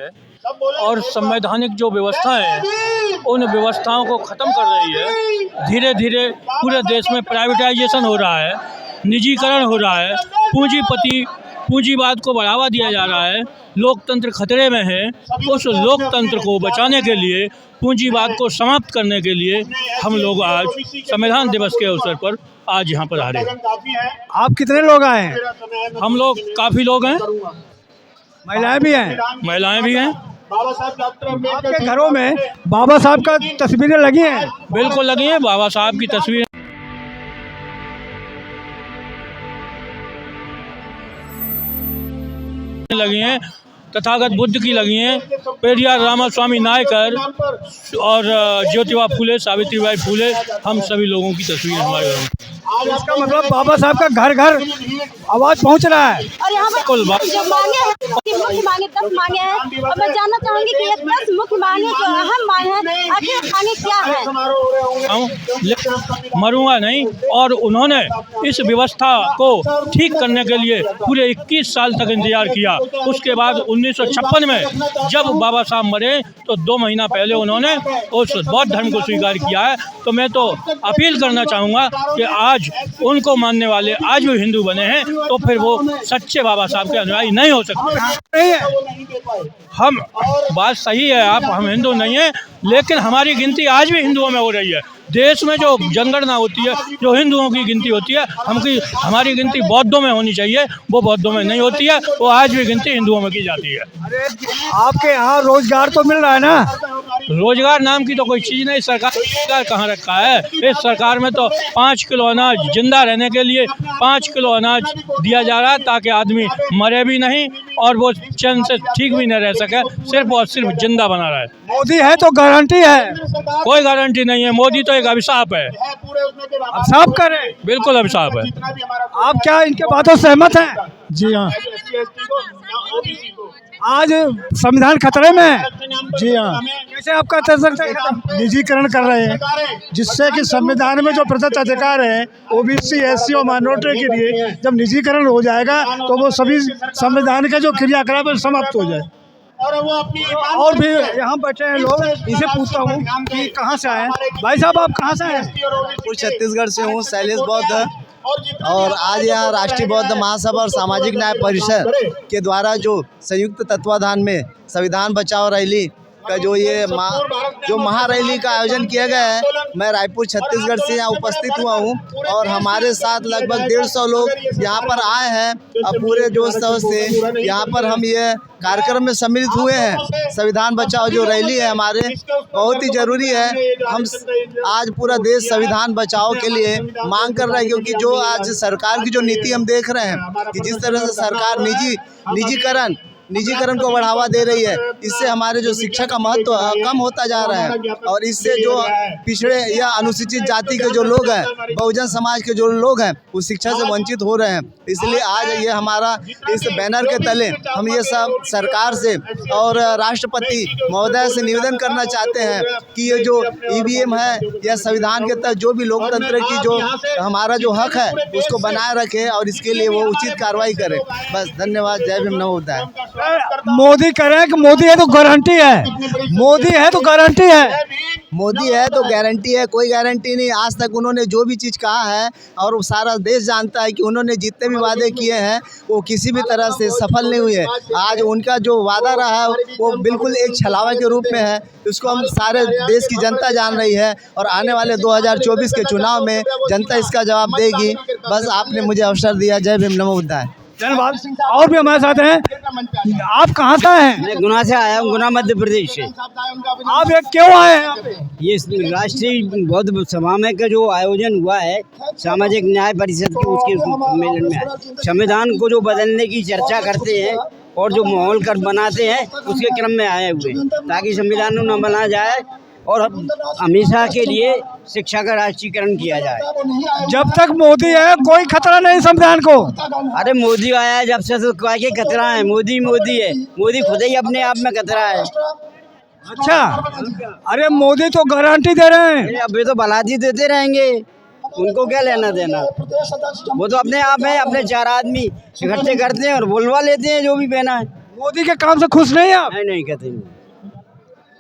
है और संवैधानिक जो व्यवस्थाएं हैं उन व्यवस्थाओं को ख़त्म कर रही है। धीरे धीरे पूरे देश में प्राइवेटाइजेशन हो रहा है, निजीकरण हो रहा है, पूंजीवाद को बढ़ावा दिया जा रहा है, लोकतंत्र खतरे में है। उस लोकतंत्र को बचाने के लिए, पूंजीवाद को समाप्त करने के लिए हम लोग आज संविधान दिवस के अवसर पर आज यहाँ पर आ रहे हैं। आप कितने लोग आए हैं? हम लोग काफ़ी लोग हैं, महिलाएं भी हैं? महिलाएं भी हैं। आपके घरों में बाबा साहब का तस्वीरें लगी हैं? बिल्कुल लगी हैं, बाबा साहब की तस्वीर लगी हैं, तथागत बुद्ध की लगी हैं, पेरियार रामास्वामी नायकर और ज्योतिबा फूले, सावित्रीबाई फूले, हम सभी लोगों की तस्वीर हमारे घर में। इसका मतलब बाबा साहब का घर घर आवाज पहुंच रहा है। और यहाँ पर जो मांगे हैं, मुख्य मांगे 10 मांगे हैं और मैं जानना चाहूंगी कि ये 10 मुख्य मांगे जो अहम मांगे हैं आखिर मांगे क्या है? मरूंगा नहीं। और उन्होंने इस व्यवस्था को ठीक करने के लिए पूरे 21 साल तक इंतजार किया। उसके बाद 1956 में जब बाबा साहब मरे तो 2 महीना पहले उन्होंने उस बौद्ध धर्म को स्वीकार किया है। तो मैं तो अपील करना चाहूँगा कि आज उनको मानने वाले आज भी हिंदू बने हैं तो फिर वो सच्चे बाबा साहब के अनुयायी नहीं हो सकते। हम बात सही है, हम हिंदू नहीं हैं, लेकिन हमारी गिनती आज भी हिंदुओं में हो रही है। देश में जो जनगणना होती है, जो हिंदुओं की गिनती होती है, हमारी गिनती बौद्धों में होनी चाहिए, वो बौद्धों में नहीं होती है, वो आज भी गिनती हिंदुओं में की जाती है। अरे आपके यहाँ रोजगार तो मिल रहा है ना? रोजगार नाम की तो कोई चीज़ नहीं, सरकार कहाँ रखा है। इस सरकार में तो 5 किलो अनाज, जिंदा रहने के लिए 5 किलो अनाज दिया जा रहा है ताकि आदमी मरे भी नहीं और वो चैन से ठीक भी न रह सके, सिर्फ और सिर्फ जिंदा बना रहा है। मोदी है तो गारंटी है? कोई गारंटी नहीं है, मोदी तो एक अभिशाप है। अभिशाप करें? बिल्कुल अभिशाप है। आप क्या इनके बातों से सहमत हैं? जी हाँ। आज संविधान खतरे में है? जी हाँ। कैसे आपका तर्क? निजीकरण कर रहे हैं जिससे कि संविधान में जो प्रदत्त अधिकार है ओबीसी, एससी और माइनॉरिटी के लिए जब निजीकरण हो जाएगा तो वो सभी संविधान के जो क्रियाकलाप है समाप्त हो जाए। और भी यहाँ बैठे हैं लोग, इसे पूछता हूँ कि कहाँ से आए हैं। भाई साहब आप कहाँ से आए हैं? छत्तीसगढ़ से हूँ, शैलेश बौद्ध। और आज यहाँ राष्ट्रीय बौद्ध महासभा और सामाजिक न्याय परिषद के द्वारा जो संयुक्त तत्वाधान में संविधान बचाओ रैली का जो महारैली का आयोजन किया गया है, मैं रायपुर छत्तीसगढ़ से यहाँ उपस्थित हुआ हूँ और हमारे साथ लगभग 150 लोग यहाँ पर आए हैं और पूरे जोश से यहाँ पर हम ये कार्यक्रम में सम्मिलित हुए हैं। संविधान बचाओ जो रैली है हमारे बहुत ही ज़रूरी है। हम आज पूरा देश संविधान बचाओ के लिए मांग कर रहे हैं, क्योंकि जो आज सरकार की जो नीति हम देख रहे हैं कि जिस तरह से सरकार निजीकरण को बढ़ावा दे रही है, इससे हमारे जो शिक्षा का महत्व कम होता जा रहा है और इससे जो पिछड़े या अनुसूचित जाति के जो लोग हैं, बहुजन समाज के जो लोग हैं, वो शिक्षा से वंचित हो रहे हैं। इसलिए आज ये हमारा इस बैनर के तले हम ये सब सरकार से और राष्ट्रपति महोदय से निवेदन करना चाहते हैं कि ये जो ईवीएम है या संविधान के तहत जो भी लोकतंत्र की जो हमारा जो हक है उसको बनाए रखे और इसके लिए वो उचित कार्रवाई करे। बस धन्यवाद। जय भीम, नमो बुद्धाय। मोदी कह रहे हैं कि मोदी है तो गारंटी है, मोदी है तो गारंटी है। मोदी है तो गारंटी है, कोई गारंटी नहीं। आज तक उन्होंने जो भी चीज़ कहा है और वो सारा देश जानता है कि उन्होंने जितने भी वादे किए हैं वो किसी भी तरह से सफल नहीं हुए। आज उनका जो वादा रहा है वो बिल्कुल एक छलावा के रूप में है, उसको हम सारे देश की जनता जान रही है और आने वाले 2024 के चुनाव में जनता इसका जवाब देगी। बस आपने मुझे अवसर दिया। जय भीम, नमो बुद्धाय। धन्यवाद। और भी हमारे साथ हैं। आप कहाँ से आए हैं? मैं गुना से आया हूँ, गुना मध्य प्रदेश से। आप ये क्यों आए हैं यहाँ पे? ये राष्ट्रीय बौद्ध सभा में का जो आयोजन हुआ है सामाजिक न्याय परिषद के, उसके सम्मेलन में आए। संविधान को जो बदलने की चर्चा करते हैं और जो माहौल कर बनाते हैं उसके क्रम में आए हुए, ताकि संविधान न बना जाए और हमेशा के लिए शिक्षा का राष्ट्रीयकरण किया जाए। जब तक मोदी है कोई खतरा नहीं संविधान को। अरे मोदी आया है जब से तो क्या खतरा है? मोदी है, मोदी खुद ही अपने आप में खतरा है। अच्छा, अरे मोदी तो गारंटी दे रहे हैं। अभी तो भलाती देते रहेंगे, उनको क्या लेना देना। वो तो अपने आप में अपने 4 आदमी इकट्ठे करते हैं और बोलवा लेते हैं जो भी बहना है। मोदी के काम से खुश नहीं है आप? नहीं कहते नहीं।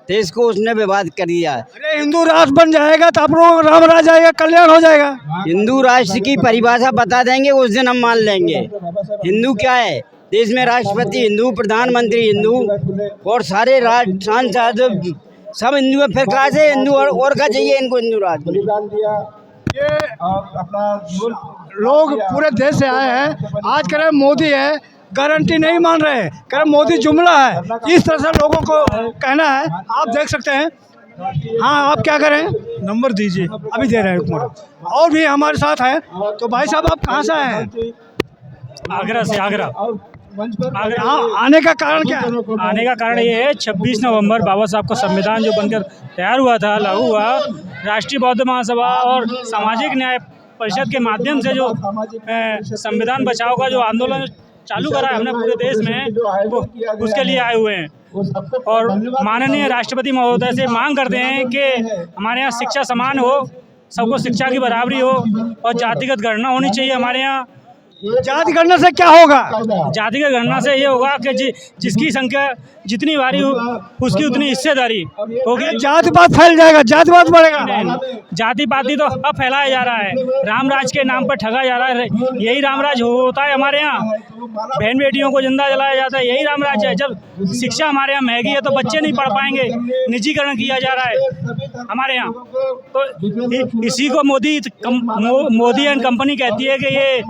देश को उसने विवाद कर दिया है। अरे हिंदू राष्ट्र बन जाएगा तो आप लोगों को राम राज आएगा, कल्याण हो जाएगा। हिंदू राष्ट्र की परिभाषा बता देंगे, उस दिन हम मान लेंगे। हिंदू क्या है? देश में राष्ट्रपति हिंदू, प्रधानमंत्री हिंदू और सारे सांसद सब हिंदू है। फिर कहाँ से हिंदू और क्या चाहिए इनको हिंदू राष्ट्र? ये लोग पूरे देश से आए हैं, आज कह रहे हैं मोदी है, गारंटी नहीं मान रहे हैं, कह रहे मोदी जुमला है। इस तरह से लोगों को कहना है, आप देख सकते हैं। हाँ, आप क्या करें? नंबर दीजिए। अभी दे रहे हैं, एक मिनट। और भी हमारे साथ हैं। तो भाई साहब, आप कहाँ से आए हैं? आगरा से। आगरा यहाँ आने का कारण क्या है? आने का कारण ये है 26 नवंबर बाबा साहब का संविधान जो बनकर तैयार हुआ था, लागू हुआ, राष्ट्रीय बौद्ध महासभा और सामाजिक न्याय परिषद के माध्यम से जो संविधान बचाओ का जो आंदोलन चालू करा है हमने पूरे देश में, वो उसके लिए आए हुए हैं। और माननीय राष्ट्रपति महोदय से मांग करते हैं कि हमारे यहाँ शिक्षा समान हो, सबको शिक्षा की बराबरी हो और जातिगत गणना होनी चाहिए हमारे यहाँ। जाति गणना से क्या होगा? जातिगत गणना से ये होगा कि जिसकी संख्या जितनी भारी हो उसकी उतनी हिस्सेदारी होगी। जातिवाद फैल जाएगा, जातिवाद बढ़ेगा। जाति पाति तो अब फैलाया जा रहा है, रामराज के नाम पर ठगा जा रहा है। यही रामराज होता है हमारे यहाँ, बहन बेटियों को जिंदा जलाया जाता है, यही रामराज है। जब शिक्षा हमारे यहाँ महंगी है तो बच्चे नहीं पढ़ पाएंगे, निजीकरण किया जा रहा है हमारे यहाँ। तो इसी को मोदी एंड कंपनी कहती है कि ये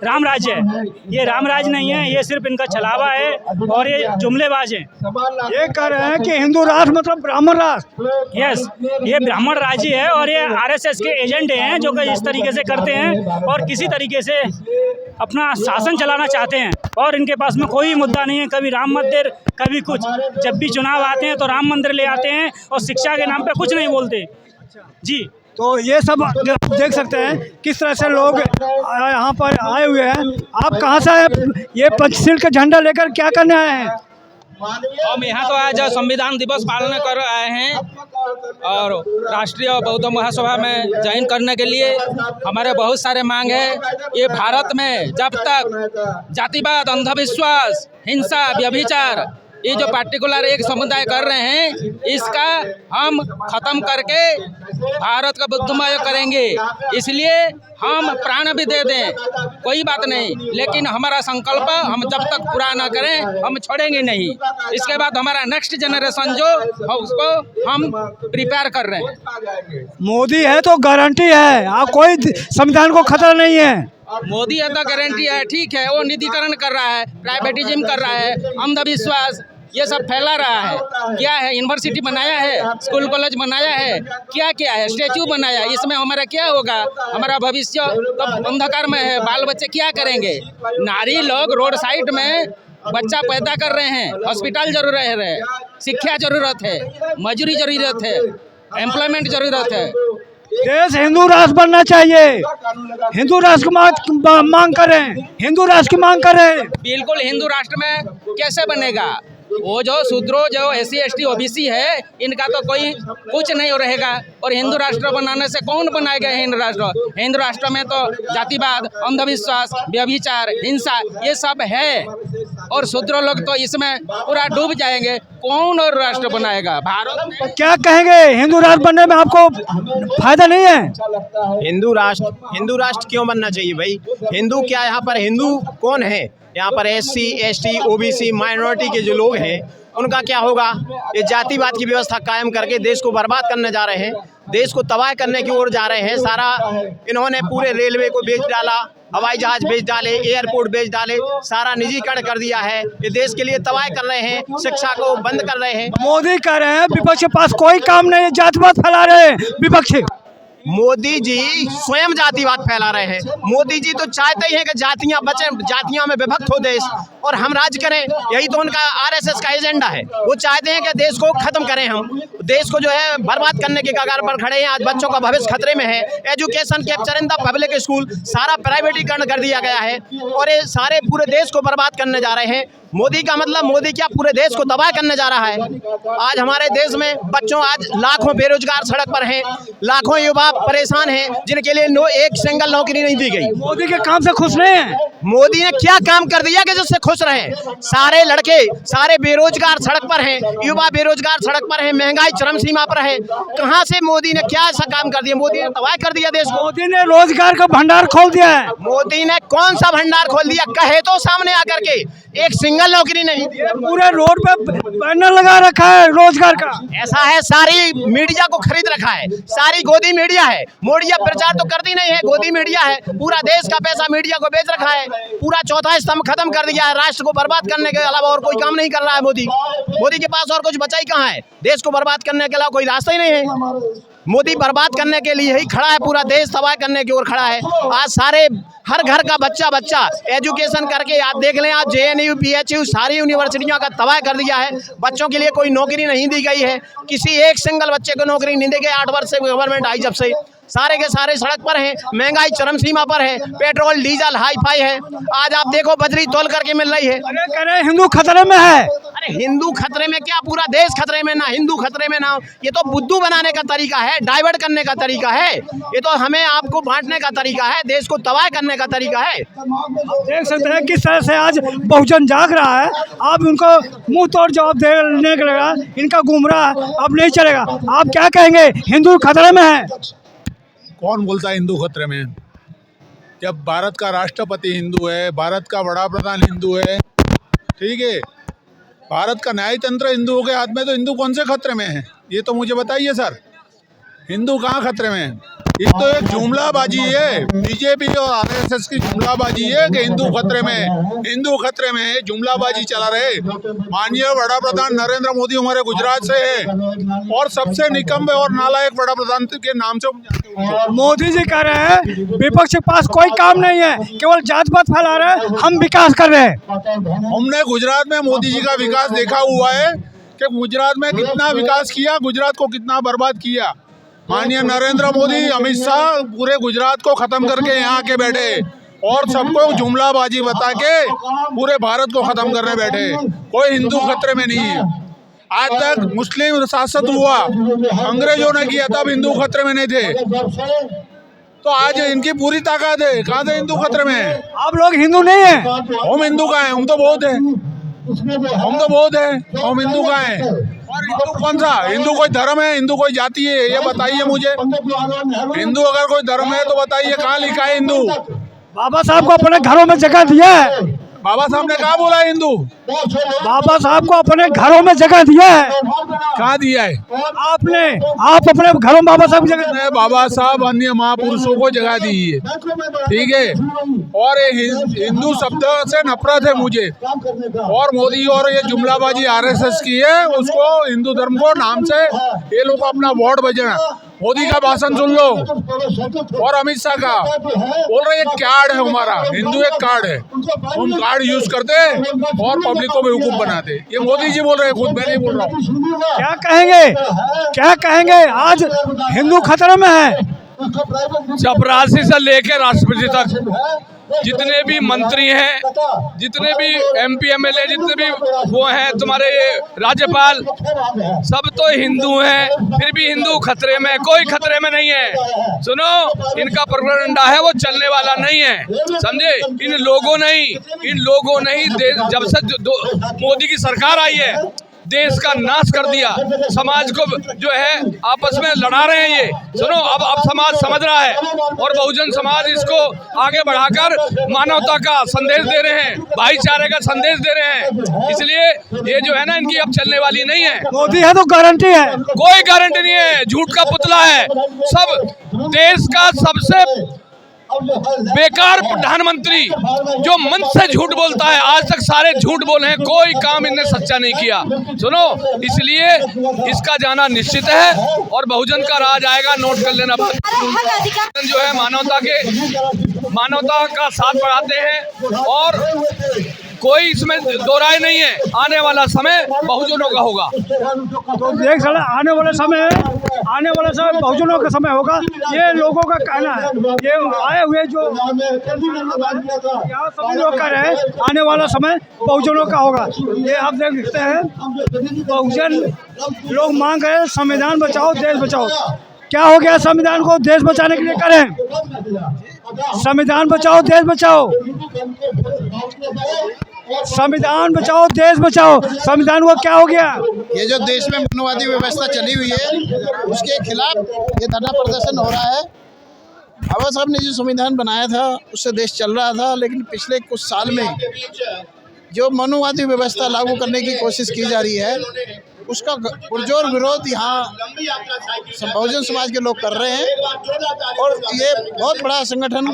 रामराज है। ये रामराज नहीं है, ये सिर्फ इनका छलावा है और ये जुमलेबाज हैं। ये कह रहे हैं कि हिंदू राष्ट्र मतलब ब्राह्मण राष्ट्र। यस, ये ब्राह्मण राज्य है और ये आरएसएस के एजेंट हैं जो कि इस तरीके से करते हैं और किसी तरीके से अपना शासन चलाना चाहते हैं। और इनके पास में कोई मुद्दा नहीं है, कभी राम मंदिर, कभी कुछ। जब भी चुनाव आते हैं तो राम मंदिर ले आते हैं और शिक्षा के नाम पे कुछ नहीं बोलते जी। तो ये सब आप देख सकते हैं किस तरह से लोग यहाँ पर आए हुए हैं। आप कहाँ से आए? ये पंचशील का झंडा लेकर क्या करने आए हैं? हम यहाँ तो आज संविधान दिवस पालन कर आए हैं और राष्ट्रीय बौद्ध महासभा में ज्वाइन करने के लिए। हमारे बहुत सारे मांग है। ये भारत में जब तक जातिवाद, अंधविश्वास, हिंसा, व्यभिचार, ये जो पार्टिकुलर एक समुदाय कर रहे हैं, इसका हम खत्म करके भारत का बुद्धमय करेंगे। इसलिए हम प्राण भी दे दें, कोई बात नहीं, लेकिन हमारा संकल्प हम जब तक पूरा न करें हम छोड़ेंगे नहीं। इसके बाद हमारा नेक्स्ट जनरेशन जो है उसको हम प्रिपेयर कर रहे हैं। मोदी है तो गारंटी है, आप कोई संविधान को खतरा नहीं है। मोदी है तो गारंटी है, ठीक है। वो निधीकरण कर रहा है, प्राइवेटिज्म कर रहा है, अंधविश्वास ये सब फैला रहा है। क्या है? यूनिवर्सिटी बनाया है, स्कूल कॉलेज बनाया है, क्या क्या है? स्टैचू बनाया, इसमें हमारा क्या होगा? हमारा भविष्य तो अंधकार में है। बाल बच्चे क्या करेंगे? नारी लोग रोड साइड में बच्चा पैदा कर रहे हैं, हॉस्पिटल जरूरत है, शिक्षा जरूरत है, मजदूरी जरूरत है, एम्प्लॉयमेंट जरूरत है। देश हिंदू राष्ट्र बनना चाहिए। हिंदू राष्ट्र की मांग करें, हिंदू राष्ट्र की मांग करें। बिल्कुल, हिंदू राष्ट्र में कैसे बनेगा? वो जो शूद्रो, जो SC ST OBC है, इनका तो कोई कुछ नहीं रहेगा। और हिंदू राष्ट्र बनाने से कौन बनाएगा हिंदू राष्ट्र? हिंदू राष्ट्र में तो जातिवाद, अंधविश्वास, व्यभिचार, हिंसा ये सब है और शूद्र लोग तो इसमें पूरा डूब जाएंगे। कौन और राष्ट्र बनाएगा? भारत में क्या कहेंगे? हिंदू राष्ट्र बनने में आपको फायदा नहीं है? हिंदू राष्ट्र क्यों बनना चाहिए भाई? हिंदू क्या, यहाँ पर हिंदू कौन है? यहाँ पर SC ST OBC माइनॉरिटी के जो लोग हैं उनका क्या होगा? ये जातिवाद की व्यवस्था कायम करके देश को बर्बाद करने जा रहे हैं, देश को तबाह करने की ओर जा रहे हैं। सारा इन्होंने पूरे रेलवे को बेच डाला, हवाई जहाज बेच डाले, एयरपोर्ट बेच डाले, सारा निजीकरण कर दिया है। ये देश के लिए तबाह कर रहे हैं, शिक्षा को बंद कर रहे हैं। मोदी कह रहे हैं विपक्ष के पास कोई काम नहीं है, जातिवाद फैला रहे हैं विपक्षी। मोदी जी स्वयं जातिवाद फैला रहे हैं। मोदी जी तो चाहते ही हैं कि जातियां बचे, जातियां में विभक्त हो देश और हम राज करें। यही तो उनका RSS का एजेंडा है। वो चाहते हैं कि देश को खत्म करें, हम देश को जो है बर्बाद करने के कगार पर खड़े हैं। आज बच्चों का भविष्य खतरे में है। Education capture in the public school, सारा प्राइवेटीकरण कर दिया गया है और ये सारे पूरे देश को बर्बाद करने जा रहे हैं। मोदी का मतलब, मोदी क्या पूरे देश को तबाह करने जा रहा है। आज हमारे देश में बच्चों, आज लाखों बेरोजगार सड़क पर हैं, लाखों युवा परेशान हैं जिनके लिए एक सिंगल नौकरी नहीं दी गई। मोदी के काम से खुश नहीं है। मोदी ने क्या काम कर दिया कि जिससे खुश खुश रहें। सारे लड़के, सारे बेरोजगार सड़क पर हैं, युवा बेरोजगार सड़क पर हैं, महंगाई चरम सीमा पर है। कहाँ से मोदी ने क्या ऐसा काम कर दिया? मोदी ने तबाह कर दिया देश को। मोदी ने रोजगार का भंडार खोल दिया है। मोदी ने कौन सा भंडार खोल दिया? कहे तो सामने आकर के, एक सिंगल नौकरी नहीं दी। पूरे रोड पे बैनर लगा रखा है रोजगार का। ऐसा है, सारी मीडिया को खरीद रखा है, सारी गोदी मीडिया है। मोडिया प्रचार तो करती नहीं है, गोदी मीडिया है। पूरा देश का पैसा मीडिया को बेच रखा है, पूरा चौथा स्तंभ खत्म कर दिया है। राष्ट्र को बर्बाद करने के अलावा और कोई काम नहीं कर रहा है मोदी। मोदी के पास और कुछ बचा ही कहाँ है? देश को बर्बाद करने के अलावा कोई रास्ता ही नहीं है। मोदी बर्बाद करने के लिए ही खड़ा है, पूरा देश तबाह करने की ओर खड़ा है। आज सारे हर घर का बच्चा एजुकेशन करके आप देख लें, आज JNU BHU सारी यूनिवर्सिटियों का तबाह कर दिया है। बच्चों के लिए कोई नौकरी नहीं दी गई है, किसी एक सिंगल बच्चे को नौकरी नहीं दी गई। 8 वर्ष से गवर्नमेंट आई जब से, सारे के सारे सड़क पर हैं, महंगाई चरम सीमा पर है, पेट्रोल डीजल हाई फाई है। आज आप देखो बजरी तोल करके मिल रही है। अरे कह रहे हिंदू खतरे में है। अरे हिंदू खतरे में क्या, पूरा देश खतरे में ना, हिंदू खतरे में ना। ये तो बुद्धू बनाने का तरीका है, डाइवर्ट करने का तरीका है। ये तो हमें आपको बांटने का तरीका है, देश को तबाह करने का तरीका है। देख सकते हैं किस तरह से आज बहुजन जाग रहा है। आप उनको मुंह तोड़ जवाब देने के लगा, इनका गुमराह अब नहीं चलेगा। आप क्या कहेंगे, हिंदू खतरे में है? कौन बोलता है हिंदू खतरे में? जब भारत का राष्ट्रपति हिंदू है, भारत का बड़ा प्रधान हिंदू है, ठीक है, भारत का न्याय तंत्र हिंदुओं के हाथ में, तो हिंदू कौन से खतरे में है? ये तो मुझे बताइए सर, हिंदू कहाँ खतरे में है? ये तो एक जुमलाबाजी है, बीजेपी और RSS की जुमलाबाजी है कि हिंदू खतरे में है, हिंदू खतरे में है, जुमलाबाजी चला रहे। माननीय बड़ा प्रधान नरेंद्र मोदी हमारे गुजरात से है और सबसे निकम्मे और नालायक बड़ा प्रधान के नाम से मोदी जी कह रहे हैं विपक्ष के पास कोई काम नहीं है, केवल जात पात फैला रहे हैं, हम विकास कर रहे हैं। हमने गुजरात में मोदी जी का विकास देखा हुआ है कि गुजरात में कितना विकास किया, गुजरात को कितना बर्बाद किया। माननीय नरेंद्र मोदी, अमित शाह पूरे गुजरात को खत्म करके यहाँ के बैठे और सबको जुमलाबाजी बता के पूरे भारत को खत्म करने बैठे। कोई हिंदू खतरे में नहीं है। आज तक मुस्लिम शासन हुआ, अंग्रेजों ने किया, तब हिंदू खतरे में नहीं थे। तो आज इनकी पूरी ताकत है, कहाँ से हिंदू खतरे में है? आप लोग हिंदू नहीं है? हम हिंदू का है, हम तो बहुत है, हम तो बहुत है, हम हिंदू का है। और हिंदू कौन सा? हिंदू कोई धर्म है, हिंदू कोई जाति है? ये बताइए मुझे। हिंदू अगर कोई धर्म है तो बताइए कहाँ लिखा है हिंदू? बाबा साहब को अपने घरों में जगह दिया है। बाबा साहब ने कहा बोला है हिंदू? बाबा साहब को अपने घरों में जगह दिया है। कहाँ दिया है आपने? आप अपने घरों में बाबा साहब की जगह? बाबा साहब अन्य महापुरुषों को जगह दी है, ठीक है। और ये हिंदू शब्द से नफरत है मुझे, और मोदी और ये जुमलाबाजी RSS की है, उसको हिंदू धर्म को नाम से ये लोग अपना वोट बजना। मोदी का भाषण सुन लो और अमित शाह का, बोल रहे एक कार्ड है हमारा, हिंदू एक कार्ड है, हम कार्ड यूज करते और पब्लिक को बेवकूफ बनाते। ये मोदी जी बोल रहे हैं, खुद मैं नहीं बोल रहा हूँ। क्या कहेंगे, क्या कहेंगे? आज हिंदू खतरे में है। चपरासी से लेकर राष्ट्रपति तक जितने भी मंत्री हैं, जितने भी MP MLA, जितने भी वो हैं तुम्हारे राज्यपाल, सब तो हिंदू हैं, फिर भी हिंदू खतरे में। कोई खतरे में नहीं है। सुनो, इनका प्रोपेगेंडा है वो चलने वाला नहीं है, समझे? इन लोगों ने ही जब से मोदी की सरकार आई है देश का नाश कर दिया, समाज को जो है आपस में लड़ा रहे हैं। ये सुनो, अब समाज समझ रहा है और बहुजन समाज इसको आगे बढ़ाकर मानवता का संदेश दे रहे हैं, भाईचारे का संदेश दे रहे हैं। इसलिए ये जो है ना, इनकी अब चलने वाली नहीं है। मोदी है तो गारंटी है? कोई गारंटी नहीं है, झूठ का पुतला है। सब देश का सबसे बेकार प्रधानमंत्री जो मन से झूठ बोलता है, आज तक सारे झूठ बोले हैं, कोई काम इनने सच्चा नहीं किया। सुनो, इसलिए इसका जाना निश्चित है और बहुजन का राज आएगा, नोट कर लेना बात। जो है मानवता का साथ बढ़ाते हैं और कोई इसमें दो राय नहीं है। आने वाला समय बहुजनों का होगा। तो देख सकते आने वाला समय बहुजनों का समय होगा, ये लोगों का कहना है। ये आए हुए जो यहाँ सभी लोग कह रहे हैं आने वाला समय बहुजनों का होगा। ये आप देख सकते हैं, बहुजन लोग मांग रहे हैं संविधान बचाओ देश बचाओ। क्या हो गया? संविधान को देश बचाने के लिए करें, संविधान बचाओ देश बचाओ। संविधान बचाओ देश बचाओ, संविधान को क्या हो गया? ये जो देश में मनुवादी व्यवस्था चली हुई है उसके खिलाफ ये धरना प्रदर्शन हो रहा है। बाबा साहब ने जो संविधान बनाया था उससे देश चल रहा था, लेकिन पिछले कुछ साल में जो मनुवादी व्यवस्था लागू करने की कोशिश की जा रही है उसका पुरजोर विरोध यहाँ बहुजन समाज के लोग कर रहे हैं। और ये बहुत बड़ा संगठन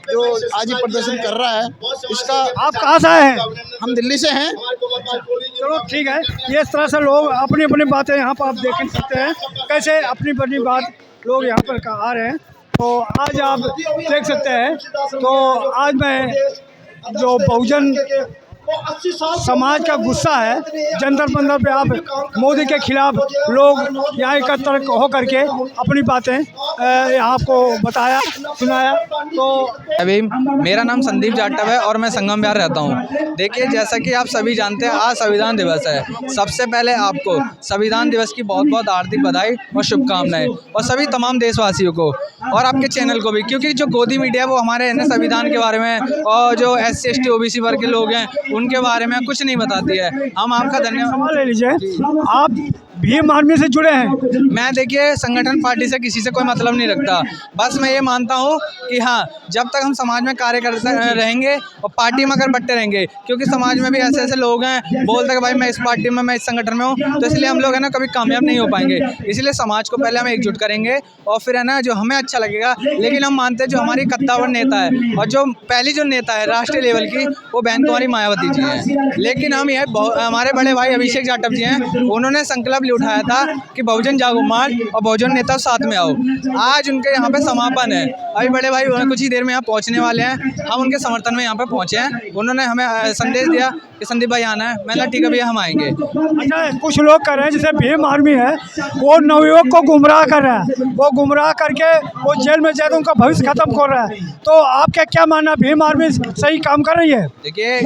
जो आज ये प्रदर्शन कर रहा है, इसका आप कहाँ से आए हैं? हम दिल्ली से हैं। चलो ठीक है, ये इस तरह से लोग अपनी अपनी बातें यहाँ पर आप देख सकते हैं, कैसे अपनी अपनी बात लोग यहाँ पर आ रहे हैं। तो आज आप देख सकते हैं, तो आज मैं जो बहुजन समाज का गुस्सा है, जंतर मंतर पे आप मोदी के खिलाफ लोग यहाँ एकत्र हो करके अपनी बातें यहाँ आपको बताया सुनाया। तो अभी मेरा नाम संदीप जाटव है और मैं संगम विहार रहता हूँ। देखिए, जैसा कि आप सभी जानते हैं आज संविधान दिवस है। सबसे पहले आपको संविधान दिवस की बहुत बहुत हार्दिक बधाई और शुभकामनाएं, और सभी तमाम देशवासियों को और आपके चैनल को भी, क्योंकि जो गोदी मीडिया है वो हमारे संविधान के बारे में और जो SC ST OBC वर्ग के लोग हैं उनके बारे में कुछ नहीं बताती है। हम आपका धन्यवाद। ले लीजिए, आप भीम आर्मी से जुड़े हैं? मैं देखिए संगठन पार्टी से किसी से कोई मतलब नहीं रखता, बस मैं ये मानता हूँ कि हाँ, जब तक हम समाज में कार्य करते रहेंगे और पार्टी में अगर बट्टे रहेंगे, क्योंकि समाज में भी ऐसे ऐसे लोग हैं बोलते हैं कि भाई मैं इस पार्टी में, मैं इस संगठन में हूँ, तो इसलिए हम लोग है ना कभी कामयाब नहीं हो पाएंगे। इसलिए समाज को पहले हम एकजुट करेंगे और फिर है ना जो हमें अच्छा लगेगा। लेकिन हम मानते हैं जो हमारी कद्दावर नेता है और जो पहली जो नेता है राष्ट्रीय लेवल की, वो बहन कुमारी मायावती जी हैं। लेकिन हम ये हमारे बड़े भाई अभिषेक जाटव जी हैं, उन्होंने संकल्प उठाया था कि बहुजन जागो मार्च और बहुजन नेता साथ में आओ। आज उनके यहाँ पे समापन है। अभी बड़े भाई कुछ ही देर में यहाँ पहुँचने वाले हैं, हम उनके समर्थन में यहाँ पे पहुँचे हैं। उन्होंने हमें संदेश दिया कि संदीप भाई आना है। मैंने ठीक है भैया हम आएंगे। अच्छा, कुछ लोग कर रहे हैं जैसे भीम आर्मी है, वो नवयुवक को गुमराह कर रहा है, वो गुमराह करके वो जेल में जाए तो उनका भविष्य खत्म कर रहा है। तो आपका क्या मानना, भीम आर्मी सही काम कर रही है? देखिए,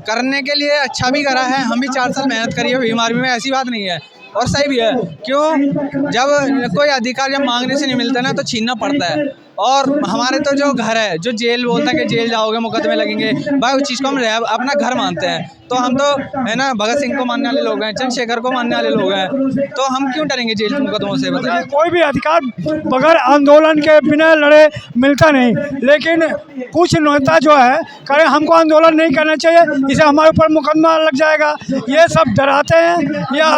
करने के लिए अच्छा भी करा है, हम भी 4 साल मेहनत करी है भीम आर्मी में, ऐसी बात नहीं है, और सही भी है। क्यों, जब कोई अधिकार जब मांगने से नहीं मिलता ना तो छीनना पड़ता है। और हमारे तो जो घर है, जो जेल बोलता है कि जेल जाओगे मुकदमे लगेंगे, भाई उस चीज़ को हम अपना घर मानते हैं। तो हम तो है ना भगत सिंह को मानने वाले लोग हैं, चंद्रशेखर को मानने वाले लोग हैं, तो हम क्यों डरेंगे जेल मुकदमों से? बताइए। कोई भी अधिकार बगैर आंदोलन के बिना लड़े मिलता नहीं, लेकिन कुछ नेता जो है कहे हमको आंदोलन नहीं करना चाहिए, इसे हमारे ऊपर मुकदमा लग जाएगा, ये सब डराते हैं या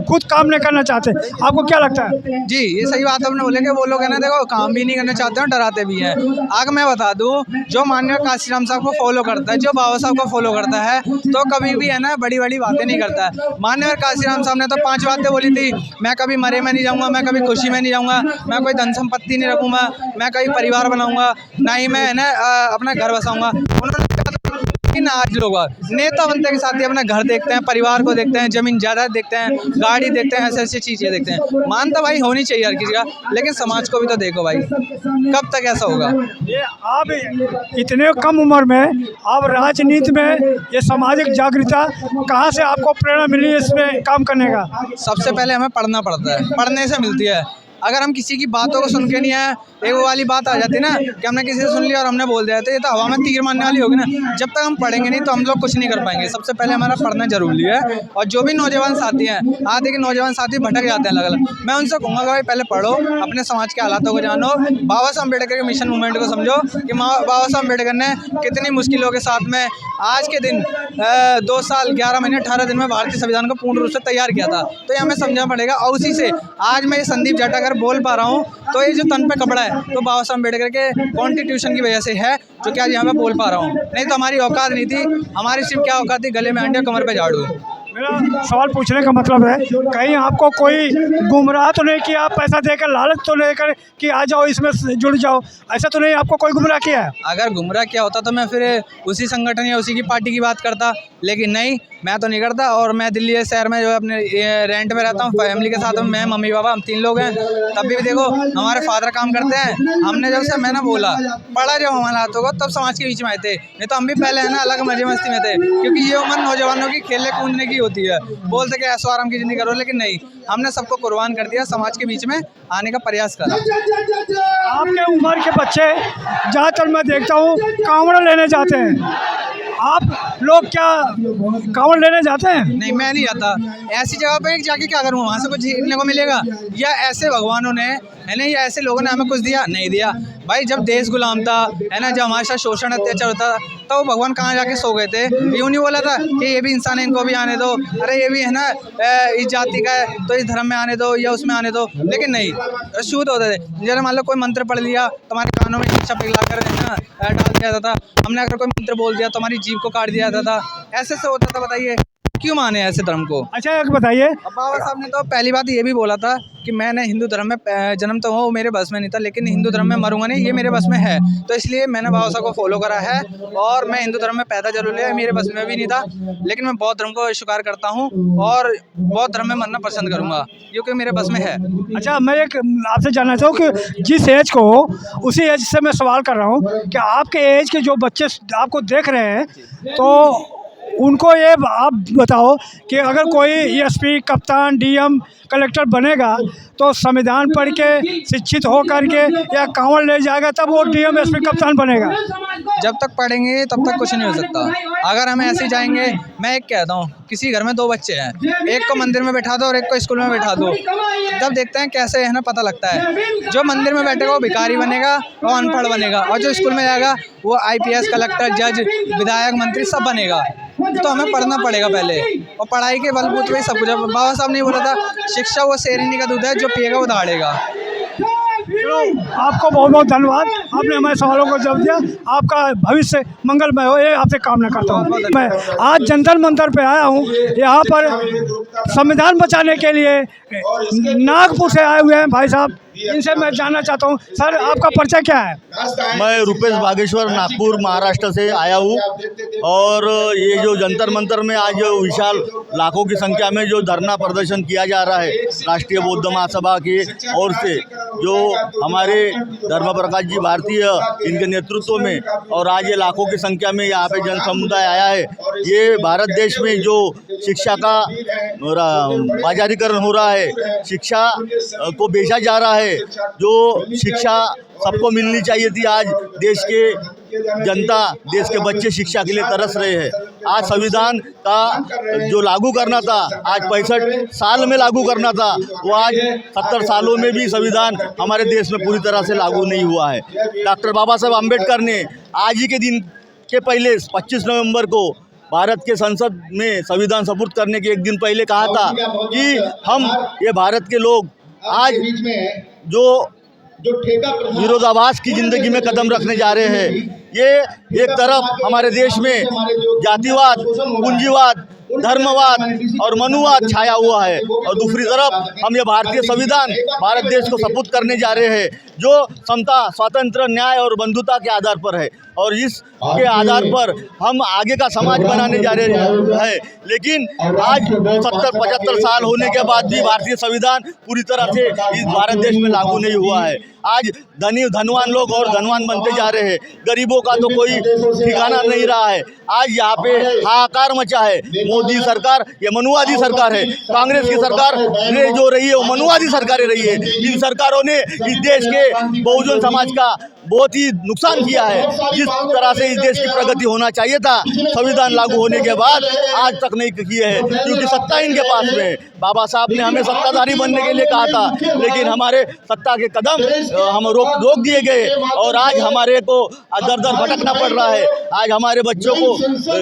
खुद काम नहीं करना चाहते। आपको क्या लगता है? जी, ये सही बात आपने बोले कि वो लोग है ना देखो काम भी नहीं करना चाहते हैं, डराते भी हैं। आगे मैं बता दूं, जो माननीय काशीराम साहब को फॉलो करता है, जो बाबा साहब को फॉलो करता है, तो कभी भी है ना बड़ी बड़ी बातें नहीं करता है। माननीय काशीराम साहब ने तो 5 बातें बोली थी, मैं कभी मरे में नहीं जाऊंगा, मैं कभी खुशी में नहीं जाऊंगा, मैं कोई धन संपत्ति नहीं रखूंगा, मैं कभी परिवार बनाऊंगा, ना ही मैं है ना अपना घर बसाऊंगा। उन्होंने लेकिन आज लोग नेता बनते के साथ ही अपना घर देखते हैं, परिवार को देखते हैं, जमीन जायदाद देखते हैं, गाड़ी देखते हैं, ऐसे ऐसी चीज़ें देखते हैं। मानता भाई होनी चाहिए हर किसी का, लेकिन समाज को भी तो देखो भाई, कब तक ऐसा होगा? ये आप इतने कम उम्र में आप राजनीति में ये सामाजिक जागरूकता कहाँ से आपको प्रेरणा मिली इसमें काम करने का? सबसे पहले हमें पढ़ना पड़ता है, पढ़ने से मिलती है। अगर हम किसी की बातों को सुन के नहीं आए, एक वो वाली बात आ जाती है ना कि हमने किसी से सुन लिया और हमने बोल दिया, तो ये तो हवा में तीर मारने वाली होगी ना। जब तक हम पढ़ेंगे नहीं तो हम लोग कुछ नहीं कर पाएंगे। सबसे पहले हमारा पढ़ना जरूरी है। और जो भी नौजवान साथी हैं, आज देखिए नौजवान साथी भटक जाते हैं अलग अलग, मैं उनसे कहूँगा कि भाई पहले पढ़ो, अपने समाज के हालातों को जानो, बाबा साहब अम्बेडकर के मिशन मूवमेंट को समझो कि बाबा साहब अम्बेडकर ने कितनी मुश्किलों के साथ में आज के दिन 2 साल 11 महीने 18 दिन में भारतीय संविधान को पूर्ण रूप से तैयार किया था। तो ये हमें समझना पड़ेगा। और उसी से आज मैं संदीप जाटव बोल पा रहा हूँ, तो ये जो तन पे कपड़ा है तो बाबा साहब अम्बेडकर के कॉन्स्टिट्यूशन की वजह से है, जो कि आज यहाँ पे बोल पा रहा हूँ। नहीं तो हमारी औकात नहीं थी, हमारी सिर्फ क्या औकात थी, गले में अंडे कमर पे झाड़ू। मेरा सवाल पूछने का मतलब है, कहीं आपको कोई गुमराह तो नहीं किया, पैसा देकर लालच तो नहीं कर कि आ जाओ इसमें जुड़ जाओ, ऐसा तो नहीं आपको कोई गुमराह किया है? अगर गुमराह किया होता तो मैं फिर उसी संगठन या उसी की पार्टी की बात करता, लेकिन नहीं, मैं तो नहीं करता। और मैं दिल्ली शहर में जो अपने रेंट में रहता हूँ, फैमिली के साथ, मैं मम्मी पापा हम 3 लोग हैं। तब भी देखो हमारे फादर काम करते हैं। हमने जब से मैंने बोला पढ़ा जब हमारे हाथों को, तब समाज के बीच में आए थे, नहीं तो हम भी पहले है ना अलग मजे मस्ती में थे। क्योंकि ये उम्र नौजवानों की खेलने कूदने की होती है, बोलते कि ऐसो आराम की जिंदगी करो, लेकिन नहीं, हमने सबको कुर्बान कर दिया, समाज के बीच में आने का प्रयास करा। आपके उम्र के बच्चे ज़्यादातर मैं देखता हूँ कांवड़ा लेने जाते हैं, आप लोग क्या कांवड़ लेने जाते हैं? नहीं, मैं नहीं जाता ऐसी जगह पे जाके, क्या करूँगा? वहाँ से कुछ सीखने को मिलेगा? या ऐसे भगवानों ने, है ना, या ऐसे लोगों ने हमें कुछ दिया? नहीं दिया भाई। जब देश गुलाम था, है ना, जब हमारे साथ शोषण अत्याचार होता था, तो वो भगवान कहाँ जाके सो गए थे? यूँ नहीं बोला था कि ये भी इंसान है, इनको भी आने दो, अरे ये भी है ना इस जाति का है तो इस धर्म में आने दो या उसमें आने दो। लेकिन नहीं, शुद्ध होते थे। जैसे मान लो कोई मंत्र पढ़ लिया, तुम्हारे कानों में शिक्षा पिघला कर, है ना, डाल दिया जाता था। हमने अगर कोई मंत्र बोल दिया तो हमारी जीभ को काट दिया जाता था। ऐसे से होता था। बताइए क्यों माने ऐसे धर्म को? अच्छा एक बताइए, बाबा साहब ने तो पहली बात ये भी बोला था कि मैंने हिंदू धर्म में जन्म तो हुआ, वो मेरे बस में नहीं था, लेकिन हिंदू धर्म में मरूंगा नहीं, ये मेरे बस में है। तो इसलिए मैंने बाबा साहब को फॉलो करा है। और मैं हिंदू धर्म में पैदा जरूर लिया, मेरे बस में भी नहीं था, लेकिन मैं बौद्ध धर्म को स्वीकार करता हूँ और बौद्ध धर्म में मरना पसंद करूँगा, क्योंकि मेरे बस में है। अच्छा मैं एक आपसे जानना चाहूँ कि जिस एज को हो उसी एज से मैं सवाल कर रहा हूँ कि आपके एज के जो बच्चे आपको देख रहे हैं, तो उनको ये आप बताओ कि अगर कोई एसपी, कप्तान, डीएम, कलेक्टर बनेगा तो संविधान पढ़ के, शिक्षित हो करके या कांवड़ ले जाएगा तब वो डीएम, एसपी, कप्तान बनेगा? जब तक पढ़ेंगे तब तक कुछ नहीं हो सकता। अगर हम ऐसे जाएंगे, मैं एक कहता हूँ, किसी घर में 2 बच्चे हैं, एक को मंदिर में बैठा दो और एक को स्कूल में बैठा दो, तब देखते हैं कैसे, है ना, पता लगता है। जो मंदिर में बैठेगा वो भिखारी बनेगा, वो अनपढ़ बनेगा, और जो स्कूल में जाएगा वो IPS, कलेक्टर, जज, विधायक, मंत्री सब बनेगा। तो हमें पढ़ना पड़ेगा पहले, और पढ़ाई के बलबूते पे सब कुछ। बाबा साहब ने बोला था, शिक्षा वो शेरनी का दूध है, जो पिएगा वो दहाड़ेगा। चलो आपको बहुत बहुत धन्यवाद, आपने हमारे सवालों को जवाब दिया। आपका भविष्य मंगलमय हो, ये आपसे कामना करता हूँ। मैं आज जंतर मंतर पे आया हूँ, यहाँ पर संविधान बचाने के लिए नागपुर से आए हुए हैं भाई साहब, इनसे मैं जानना चाहता हूँ। सर आपका परिचय क्या है? मैं रुपेश बागेश्वर, नागपुर, महाराष्ट्र से आया हूँ। और ये जो जंतर मंतर में आज विशाल लाखों की संख्या में जो धरना प्रदर्शन किया जा रहा है राष्ट्रीय बौद्ध महासभा की ओर से, जो हमारे धर्म प्रकाश जी भारतीय इनके नेतृत्व में, और आज ये लाखों की संख्या में यहाँ पे जन समुदाय आया है। ये भारत देश में जो शिक्षा का बाजारीकरण हो रहा है, शिक्षा को बेचा जा रहा है, जो शिक्षा सबको मिलनी चाहिए थी, आज देश के जनता, देश के बच्चे शिक्षा के लिए तरस रहे हैं। आज संविधान का जो लागू करना था, आज 65 साल में लागू करना था, वो आज 70 सालों में भी संविधान हमारे देश में पूरी तरह से लागू नहीं हुआ है। डॉक्टर बाबा साहब अम्बेडकर ने आज ही के दिन के पहले 25 नवंबर को भारत के संसद में संविधान सपुर्द करने के एक दिन पहले कहा था कि हम, ये भारत के लोग, आज जो विरोधाभास की ज़िंदगी में कदम रखने जा रहे हैं। ये एक तरफ हमारे देश में जातिवाद, पूंजीवाद, धर्मवाद और मनुवाद छाया हुआ है, और दूसरी तरफ हम ये भारतीय संविधान भारत देश को सपुर्द करने जा रहे हैं, जो समता, स्वातंत्र, न्याय और बंधुता के आधार पर है। और इसके आधार पर हम आगे का समाज बनाने जा रहे हैं। लेकिन आज 70-75 साल होने के बाद भी भारतीय संविधान पूरी तरह से इस भारत देश में लागू नहीं हुआ है। आज धनवान लोग और धनवान बनते जा रहे हैं, गरीबों का तो कोई ठिकाना नहीं रहा है। आज यहाँ पे हाहाकार मचा है। मोदी सरकार ये मनुवादी सरकार है, कांग्रेस की सरकार ने जो रही है वो मनुवादी सरकारें रही है। इन सरकारों ने इस देश के बहुजन समाज का बहुत ही नुकसान किया है। जिस तरह से इस देश की प्रगति होना चाहिए था, संविधान लागू होने के बाद आज तक नहीं किए है, क्योंकि सत्ता इनके पास में है। बाबा साहब ने हमें सत्ताधारी बनने के लिए कहा था, लेकिन हमारे सत्ता के कदम हम रोक दिए गए, और आज हमारे को दर दर भटकना पड़ रहा है। आज हमारे बच्चों को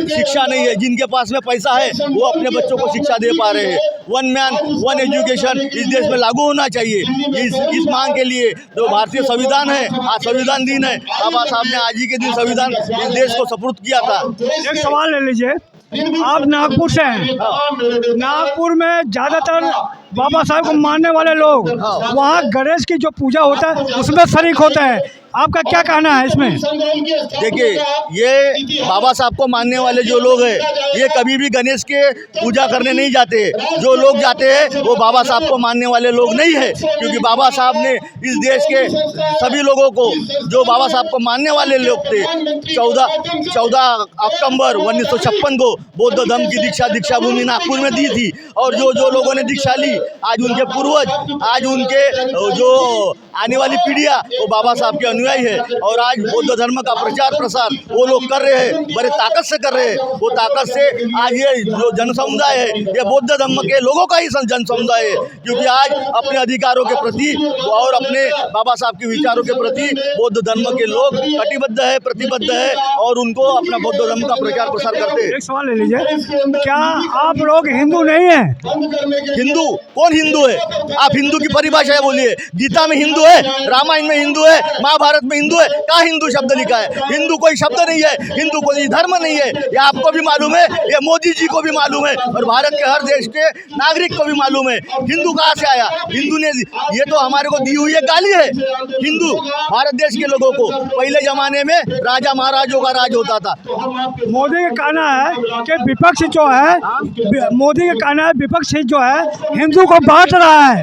शिक्षा नहीं है, जिनके पास में पैसा है वो अपने बच्चों को शिक्षा दे पा रहे हैं। 1 मैन 1 एजुकेशन इस देश में लागू होना चाहिए। इस मांग के लिए जो भारतीय संविधान है, आज संविधान दिन है, बाबा साहब ने आज ही के दिन संविधान इस देश को सपुर्द किया था। एक सवाल ले लीजिए, आप नागपुर से हैं, नागपुर में ज़्यादातर बाबा साहब को मानने वाले लोग वहाँ गणेश की जो पूजा होता है उसमें शरीक होते हैं, आपका क्या कहना है इसमें? देखिए, ये बाबा साहब को मानने वाले जो लोग हैं, ये कभी भी गणेश के पूजा करने नहीं जाते। जो लोग जाते हैं वो बाबा साहब को मानने वाले लोग नहीं है, क्योंकि बाबा साहब ने इस देश के सभी लोगों को, जो बाबा साहब को मानने वाले लोग थे, 14 अक्टूबर 1956 को बौद्ध धर्म की दीक्षा भूमि नागपुर में दी थी। और जो लोगों ने दीक्षा ली, आज उनके पूर्वज, आज उनके जो आने वाली पीढ़ियाँ वो बाबा साहब के अनुयायी है। और आज बौद्ध धर्म का प्रचार प्रसार वो लोग कर रहे हैं, बड़े ताकत से कर रहे हैं। वो ताकत से आज ये जो जन समुदाय है ये बौद्ध धर्म के लोगों का ही जन समुदाय है, क्योंकि आज अपने अधिकारों के प्रति और अपने बाबा साहब के विचारों के प्रति बौद्ध धर्म के लोग कटिबद्ध है, प्रतिबद्ध है और उनको अपना बौद्ध धर्म का प्रचार प्रसार करते हैं। एक सवाल ले लीजिए, क्या आप लोग हिंदू नहीं हैं? हिंदू कौन हिंदू है? आप हिंदू की परिभाषा है बोलिए। गीता में हिंदू है, रामायण में हिंदू है, महाभारत में हिंदू है। कहाँ हिंदू शब्द लिखा है? हिंदू कोई शब्द नहीं है, हिंदू कोई धर्म नहीं है। ये आपको भी मालूम है, ये मोदी जी को भी मालूम है और भारत के हर देश के नागरिक को भी मालूम है। हिंदू कहाँ से आया? हिंदू ने ये तो हमारे को दी हुई गाली है। हिंदू भारत देश के लोगों को पहले जमाने में राजा महाराजों का राज होता था। मोदी का कहना है कि विपक्ष जो है, मोदी का कहना है विपक्ष जो है हिंदू को बांट रहा है।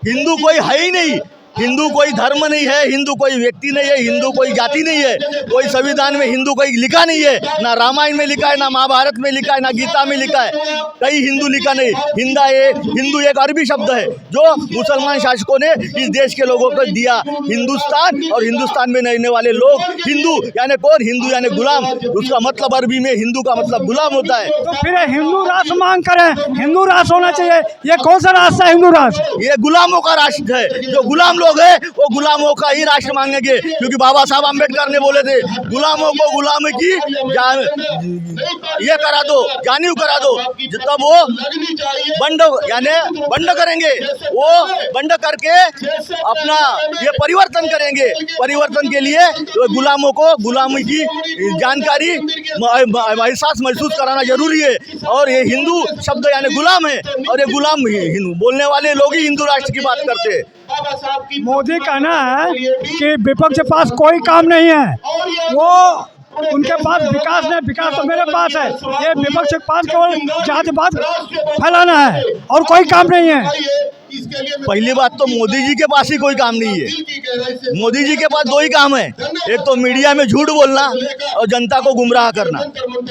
हिंदू कोई है ही नहीं, हिंदू कोई धर्म नहीं है, हिंदू कोई व्यक्ति नहीं है, हिंदू कोई जाति नहीं है। कोई संविधान में हिंदू कोई लिखा नहीं है, ना रामायण में लिखा है, ना महाभारत में लिखा है, ना गीता में लिखा है, कहीं हिंदू लिखा नहीं। हिंदू एक अरबी शब्द है जो मुसलमान शासकों ने इस देश के लोगों को दिया। हिंदुस्तान और हिंदुस्तान में रहने वाले लोग हिंदू यानी कौन? हिंदू यानी गुलाम। उसका मतलब अरबी में हिंदू का मतलब गुलाम होता है। तो फिर हिंदू राष्ट्र मांग करें, हिंदू राष्ट्र होना चाहिए। ये कौन सा राष्ट्र है हिंदू राष्ट्र? ये गुलामों का राष्ट्र है। जो गुलाम लोग हैं वो गुलामों का ही राष्ट्र मांगेंगे, क्योंकि बाबा साहब अम्बेडकर ने बोले थे गुलामों को गुलाम की ये करा दो, जानिव करा दो। तब वो बंड करेंगे, वो बंड करके अपना ये परिवर्तन करेंगे। परिवर्तन के लिए तो गुलामों को गुलामी की जानकारी एहसास महसूस कराना जरूरी है। और ये हिंदू शब्द यानी गुलाम है, और ये गुलाम हिंदू बोलने वाले लोग ही हिंदू राष्ट्र की बात करते हैं। मोदी कहना है कि विपक्ष के पास कोई काम नहीं है, वो उनके पास विकास नहीं, विकास तो मेरे पास है। ये विपक्ष के पास केवल जातिवाद फैलाना है और कोई काम नहीं है। पहली बात तो मोदी जी के पास ही कोई काम नहीं है। मोदी जी के पास दो ही काम है, एक तो मीडिया में झूठ बोलना और जनता को गुमराह करना।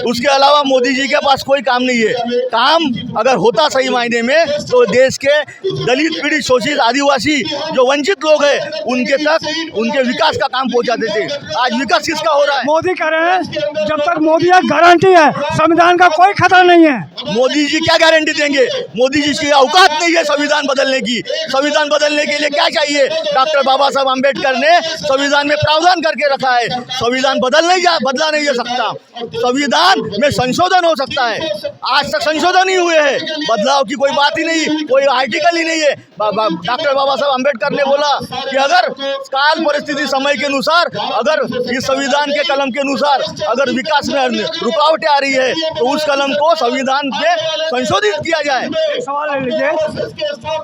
उसके अलावा मोदी जी के पास कोई काम नहीं है। काम अगर होता सही मायने में तो देश के दलित, पीड़ित, शोषित, आदिवासी जो वंचित लोग हैं उनके तक उनके विकास का काम पहुंचाते थे। आज विकास किसका हो रहा है? मोदी कह रहे हैं जब तक मोदी एक गारंटी है, संविधान का कोई खतरा नहीं है। मोदी जी क्या गारंटी देंगे? मोदी जी की औकात नहीं है संविधान बदलने की। संविधान बदलने के लिए क्या चाहिए? डॉक्टर बाबा साहब अम्बेडकर ने संविधान में प्रावधान करके रखा है। संविधान बदला नहीं जा सकता, संविधान में संशोधन हो सकता है। आज तक संशोधन ही हुए हैं, बदलाव की कोई बात ही नहीं, कोई आर्टिकल ही नहीं है। डॉक्टर बाबा साहब अम्बेडकर ने बोला कि अगर काल परिस्थिति समय के अनुसार, अगर इस संविधान के कलम के अनुसार अगर विकास में रुकावटें आ रही है तो उस कलम को संविधान में संशोधित किया जाए। सवाल ले लीजिए,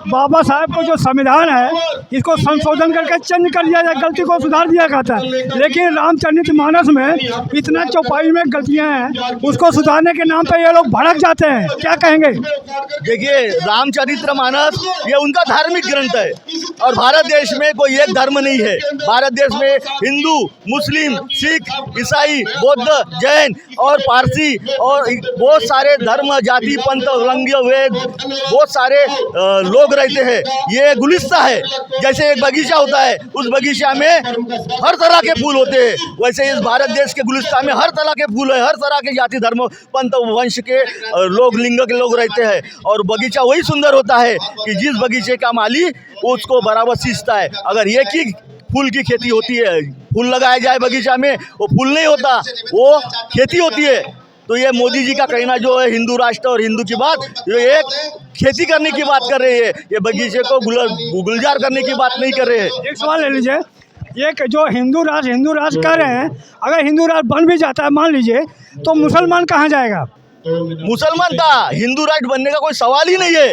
बाबा साहब को जो संविधान है इसको संशोधन करके चेंज कर दिया जाए, गलती को सुधार दिया जाता है। लेकिन रामचरितमानस में इतना चौपाई में गलतियां हैं, उसको सुधारने के नाम पे ये लोग भड़क जाते हैं। क्या कहेंगे? देखिए, रामचरितमानस ये उनका धार्मिक ग्रंथ है और भारत देश में कोई एक धर्म नहीं है। भारत देश में हिंदू, मुस्लिम, सिख, ईसाई, बौद्ध, जैन और पारसी और बहुत सारे धर्म, जाति, पंथ, रंग, वेद बहुत सारे लोग रहते हैं। ये गुलिस्ता है, जैसे एक बगीचा होता है, उस बगीचा में हर तरह के फूल होते हैं, वैसे इस भारत देश के गुलिस्ता में हर तरह के फूल है, हर तरह के जाति, धर्म, पंथ, वंश के लोग, लिंग के लोग रहते हैं। और बगीचा वही सुंदर होता है कि जिस बगीचे का माली उसको बराबर सींचता है। अगर एक ही फूल की खेती होती है, फूल लगाया जाए बगीचा में, वो फूल नहीं होता, वो खेती होती है। तो ये मोदी जी का कहना जो है हिंदू राष्ट्र और हिंदू की बात, ये एक खेती करने की बात कर रहे हैं, ये बगीचे को गुलजार करने की बात नहीं कर रहे हैं। एक सवाल ले लीजिए, ये जो हिंदू राष्ट्र कर रहे हैं, अगर हिंदू राष्ट्र बन भी जाता है मान लीजिए, तो मुसलमान कहाँ जाएगा? मुसलमान का हिंदू राष्ट्र बनने का कोई सवाल ही नहीं है।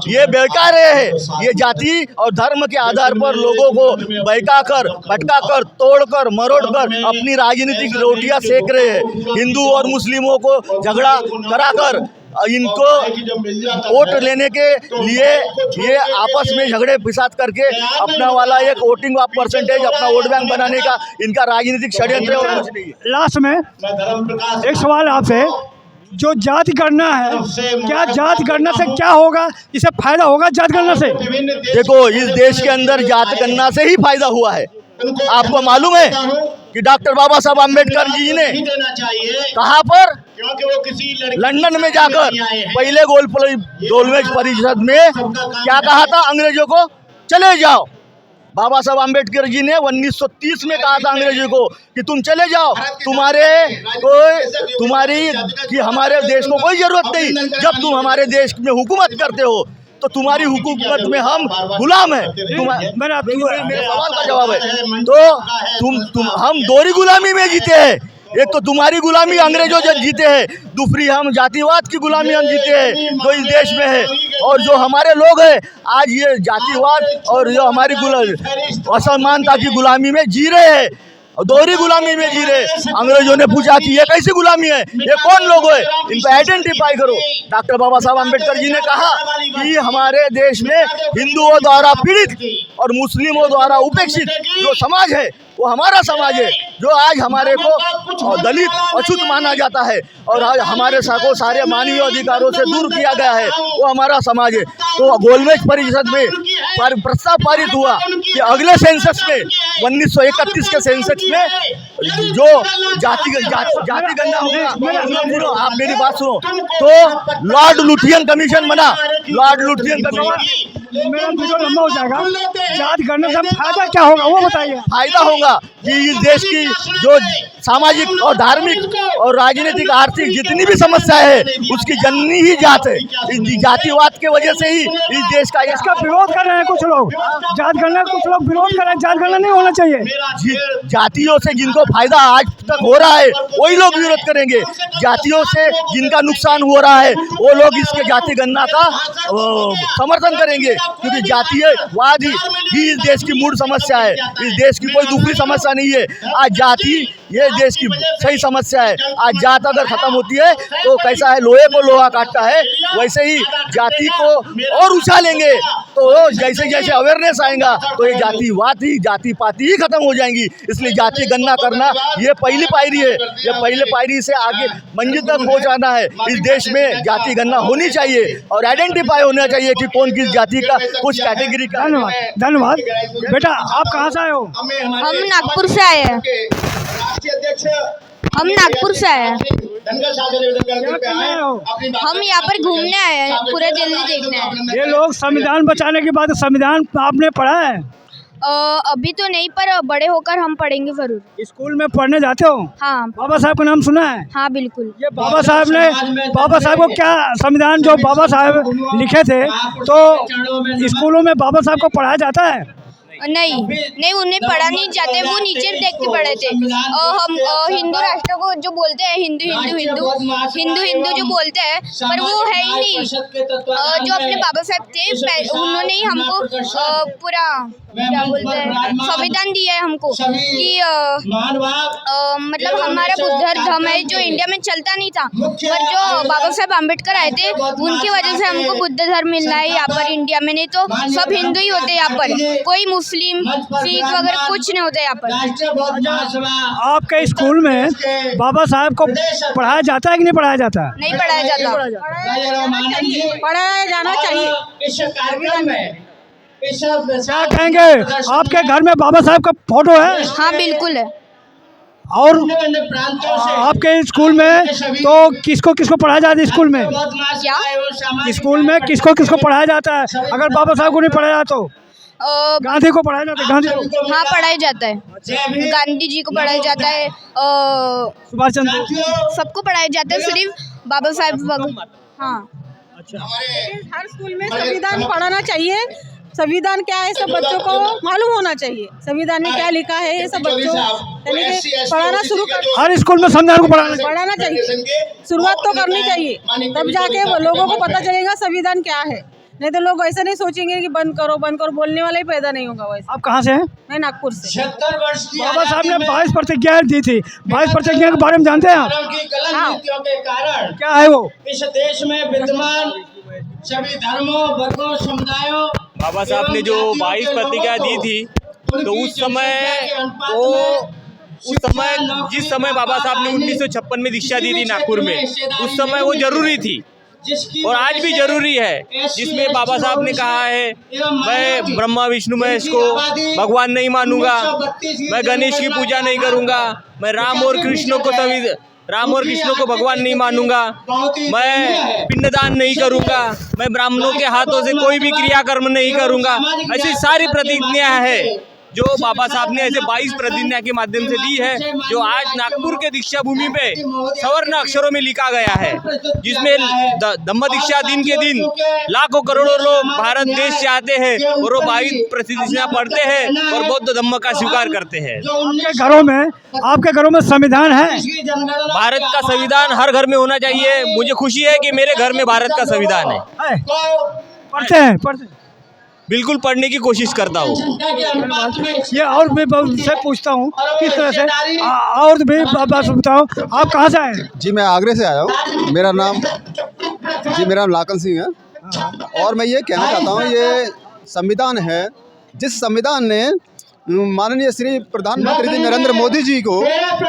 ये बेकार है। ये जाति और धर्म के आधार पर लोगों को बहकाकर, भटकाकर, तोड़कर, मरोड़कर अपनी राजनीतिक रोटियां सेक रहे हैं। हिंदू और मुस्लिमों को झगड़ा कराकर इनको वोट लेने के लिए ये आपस में झगड़े फिसाद करके अपना वाला एक वोटिंग परसेंटेज, अपना वोट बैंक बनाने का इनका राजनीतिक षड्यंत्र है और कुछ नहीं है। लास्ट में एक सवाल आपसे, जो जाति गणना है, क्या जाति गणना से क्या होगा, इसे फायदा होगा जाति गणना से? देखो, इस देश के अंदर जाति गणना से ही फायदा हुआ है। आपको मालूम है कि डॉक्टर बाबा साहब आम्बेडकर जी ने कहाँ पर, लंदन में जाकर पहले गोलमेज परिषद में क्या कहा था अंग्रेजों को, चले जाओ। बाबा साहब आम्बेडकर जी ने 1930 में कहा था अंग्रेजों को कि तुम चले जाओ, कि हमारे देश को कोई जरूरत नहीं। जब तुम हमारे देश में हुकूमत करते हो तो तुम्हारी हुकूमत में हम गुलाम हैं। मेरे सवाल का जवाब है, तो हम दोहरी गुलामी में जीते हैं। एक तो तुम्हारी गुलामी अंग्रेजों जो जीते हैं, दूसरी हम जातिवाद की गुलामी हम जीते हैं जो इस देश में है। और जो हमारे लोग हैं आज ये जातिवाद और जो हमारी असमानता की गुलामी में जी रहे हैं, दोहरी गुलामी में जी रहे। अंग्रेजों ने पूछा कि ये कैसी गुलामी है, ये कौन लोग है, इनको आइडेंटिफाई करो। डॉक्टर बाबा साहब आम्बेडकर जी ने कहा कि हमारे देश में हिंदुओं द्वारा पीड़ित और मुस्लिमों द्वारा उपेक्षित जो समाज है वो हमारा समाज है। जो आज हमारे को दलित अछूत माना जाता है और आज हमारे को सारे मानवीय अधिकारों से दूर किया गया है, वो हमारा समाज है। तो गोलमेज परिषद में प्रस्ताव पारित हुआ कि अगले सेंसस में 1931 के सेंसस में जो जाति गणना होगा, आप मेरी बात सुनो, तो लॉर्ड लुथियन कमीशन बना। लॉर्ड लुथियन कमीशन मेरा वीडियो लंबा हो जाएगा। जाति गणना से फायदा क्या होगा वो बताइए। फायदा होगा कि इस देश की जो सामाजिक और धार्मिक और राजनीतिक आर्थिक जितनी भी समस्या है उसकी जननी ही जात है। इस जातिवाद के वजह से ही इस देश का इसका विरोध कर रहे हैं कुछ लोग, जाति गणना कुछ लोग विरोध कर रहे हैं, जाति गणना नहीं होना चाहिए। जातियों से जिनको फायदा आज तक हो रहा है वही लोग विरोध करेंगे। जातियों से जिनका नुकसान हो रहा है वो लोग इसके जाति गणना का समर्थन करेंगे, क्योंकि जातीयवाद ही इस देश की मूल समस्या है। इस देश की कोई दूसरी समस्या नहीं है। आज जाति ये देश की सही समस्या है। आज जात अगर खत्म होती है तो कैसा है, लोहे को लोहा काटता है, वैसे ही जाति को और उछालेंगे तो जैसे जैसे अवेयरनेस आएगा तो ये जातिवाद ही, जाति पाति ही खत्म हो जाएंगी। इसलिए जाति गणना करना ये पहली पायरी है। ये पहले पायरी से आगे मंजिल तक पहुंचाना है। इस देश में जाति गणना होनी चाहिए और आइडेंटिफाई होना चाहिए कि कौन किस जाति का, कुछ कैटेगरी का। धन्यवाद बेटा। आप कहाँ से आए हो? हम नागपुर से आए हैं। हम नागपुर से आए हैं। हम यहाँ पर घूमने आए हैं, पूरे दिल्ली देखने आए हैं। ये लोग संविधान बचाने की बात, संविधान आपने पढ़ा है? अभी तो नहीं, पर बड़े होकर हम पढ़ेंगे जरूर। स्कूल में पढ़ने जाते हो? हाँ। बाबा साहब का नाम सुना है? हाँ बिल्कुल। ये बाबा साहब को क्या संविधान जो बाबा साहब लिखे थे तो स्कूलों में बाबा साहब को पढ़ाया जाता है? नहीं उन्हें पढ़ा नहीं जाते, वो नीचे देख के पढ़े थे। हम हिंदू राष्ट्र को जो बोलते हैं, हिंदू जो बोलते हैं, पर वो है ही नहीं। जो अपने बाबा साहब थे उन्होंने ही हमको पूरा क्या बोलते हैं संविधान दिया है हमको कि मतलब हमारा बुद्ध धर्म है जो इंडिया में चलता नहीं था, पर जो बाबा साहब आम्बेडकर आए थे उनकी वजह से हमको बुद्ध धर्म मिलना है यहाँ पर इंडिया में। नहीं तो सब हिंदू ही होते यहाँ पर, कोई मुस्लिम सिख वगैरह कुछ नहीं होता यहाँ पर। आपके स्कूल में बाबा साहब को पढ़ाया जाता है कि नहीं पढ़ाया जाता? नहीं पढ़ाया जाता। पढ़ाया जाना चाहिए। क्या कहेंगे, आपके घर में बाबा साहब का फोटो है? हाँ बिल्कुल है। और आपके स्कूल में तो किसको किसको पढ़ाया जाता है? स्कूल में क्या स्कूल में किसको किसको पढ़ाया जाता है? अगर बाबा साहब को नहीं पढ़ाया जाता तो गांधी को पढ़ाया जाता है? गांधी को हाँ पढ़ाया जाता है। गांधी जी को पढ़ाया जाता है, सुभाष चंद्र, सबको पढ़ाया जाता है, सिर्फ बाबा साहब। हाँ हर स्कूल में संविधान पढ़ाना चाहिए। संविधान क्या है सब बच्चों को मालूम होना चाहिए। संविधान में क्या लिखा है ये सब बच्चों पढ़ाना शुरू कर। हर स्कूल में संविधान को पढ़ाना चाहिए। शुरुआत तो करनी चाहिए, तब जाके लोगों को पता चलेगा संविधान क्या है। नहीं तो लोग ऐसे नहीं सोचेंगे कि बंद करो बोलने वाला ही पैदा नहीं होगा। वैसे आप कहाँ से हैं? मैं नागपुर से। बाबा साहब ने 22 प्रतिज्ञा दी थी। 22 प्रतिज्ञा के बारे में जानते हैं आप? क्या है वो? इस देश में विद्यमान सभी धर्मों, वर्गों, समुदायों, बाबा साहब ने जो 22 प्रतिज्ञा दी थी तो उस समय वो जिस समय बाबा साहब ने 1956 में दीक्षा दी थी नागपुर में, उस समय वो जरूरी थी और आज भी जरूरी है, जिसमें बाबा साहब ने कहा है मैं ब्रह्मा विष्णु महेश को भगवान नहीं मानूंगा, मैं गणेश की पूजा नहीं करूंगा, मैं राम और कृष्ण को भगवान नहीं मानूंगा, मैं पिंडदान नहीं करूंगा, मैं ब्राह्मणों के हाथों से कोई भी क्रियाकर्म नहीं करूंगा। ऐसी सारी प्रतिज्ञा है जो बाबा साहब ने ऐसे 22 प्रतिज्ञा के माध्यम से दी है, जो आज नागपुर के दीक्षा भूमि पे सवर्ण अक्षरों में लिखा गया है, जिसमें धम्म दीक्षा दिन के दिन लाखों करोड़ों लोग भारत देश से आते हैं और वो 22 प्रतिज्ञा पढ़ते हैं और बौद्ध धम्म का स्वीकार करते हैं। आपके घरों में संविधान है? भारत का संविधान हर घर में होना चाहिए। मुझे खुशी है कि मेरे घर में भारत का संविधान है। पढ़ते हैं? बिल्कुल पढ़ने की कोशिश करता हूँ। ये और भी से पूछता हूँ किस तरह से और भी बात बताओ, आप कहाँ से आए? जी मैं आगरे से आया हूँ। मेरा नाम लाखन सिंह है और मैं ये कहना चाहता हूँ, ये संविधान है, जिस संविधान ने माननीय श्री प्रधानमंत्री जी नरेंद्र मोदी जी को,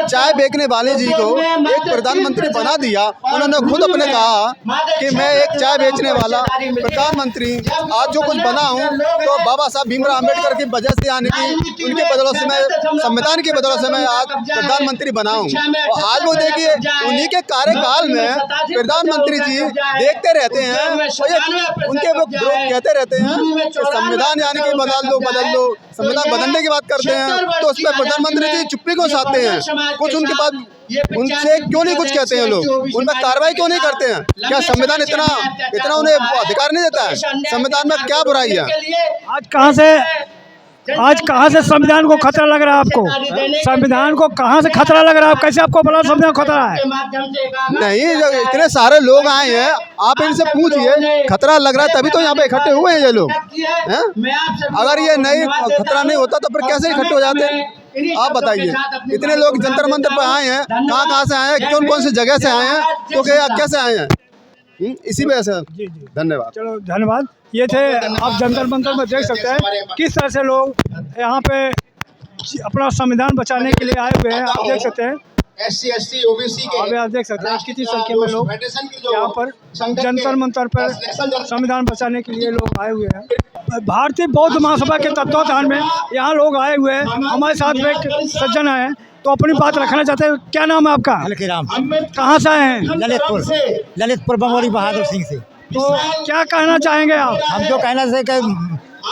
चाय बेचने वाले जी को एक प्रधानमंत्री बना दिया। उन्होंने खुद अपने कहा कि मैं एक चाय बेचने वाला प्रधानमंत्री आज जो कुछ बना हूँ तो बाबा साहब भीमराव अम्बेडकर की वजह से, यानी कि उनके बदौलत से, मैं संविधान की बदौलत से मैं आज प्रधानमंत्री बना हूँ। और आज वो देखिए उन्हीं के कार्यकाल में प्रधानमंत्री जी देखते रहते हैं और उनके वो कहते रहते हैं कि संविधान यानी कि बदल दो, संविधान बदलने की बात करते हैं तो उस पर प्रधानमंत्री जी चुप्पी को साधते हैं। कुछ उनके पास उनसे क्यों नहीं कुछ कहते हैं लोग, उन पर कार्रवाई क्यों नहीं करते हैं? क्या संविधान इतना उन्हें अधिकार नहीं देता है? संविधान में क्या बुराई है? आज कहाँ से संविधान को खतरा लग रहा है आपको? संविधान को कहाँ से खतरा लग रहा है? कैसे आपको बड़ा संविधान खतरा है? नहीं, जो इतने सारे लोग आए हैं, आप इनसे पूछिए खतरा लग रहा है तभी तो यहाँ पे इकट्ठे हुए हैं ये लोग हैं? अगर ये नहीं खतरा नहीं होता तो फिर कैसे इकट्ठे हो जाते? आप बताइए। इतने लोग जंतर मंतर पर आए हैं, कहाँ से आए हैं, कौन से जगह से आए हैं, तो कैसे आए हैं? इसी वजह से। धन्यवाद। चलो धन्यवाद। ये थे, आप जंतर मंतर में देख सकते हैं किस तरह से लोग यहाँ पे अपना संविधान बचाने के लिए आए हुए हैं। आप देख सकते हैं SC, ST, OBC के आप देख सकते हैं कितनी संख्या में लोग यहाँ पर जंतर मंतर पर संविधान बचाने के लिए लोग आए हुए हैं। भारतीय बौद्ध महासभा के तत्वावधान में यहाँ लोग आए हुए हैं। हमारे साथ में एक सज्जन आए हैं तो अपनी बात रखना चाहते हैं। क्या नाम है आपका? हल्कीराम। कहाँ से आए हैं? ललितपुर बमोरी बहादुर सिंह से। तो क्या कहना चाहेंगे आप? हम जो कहना से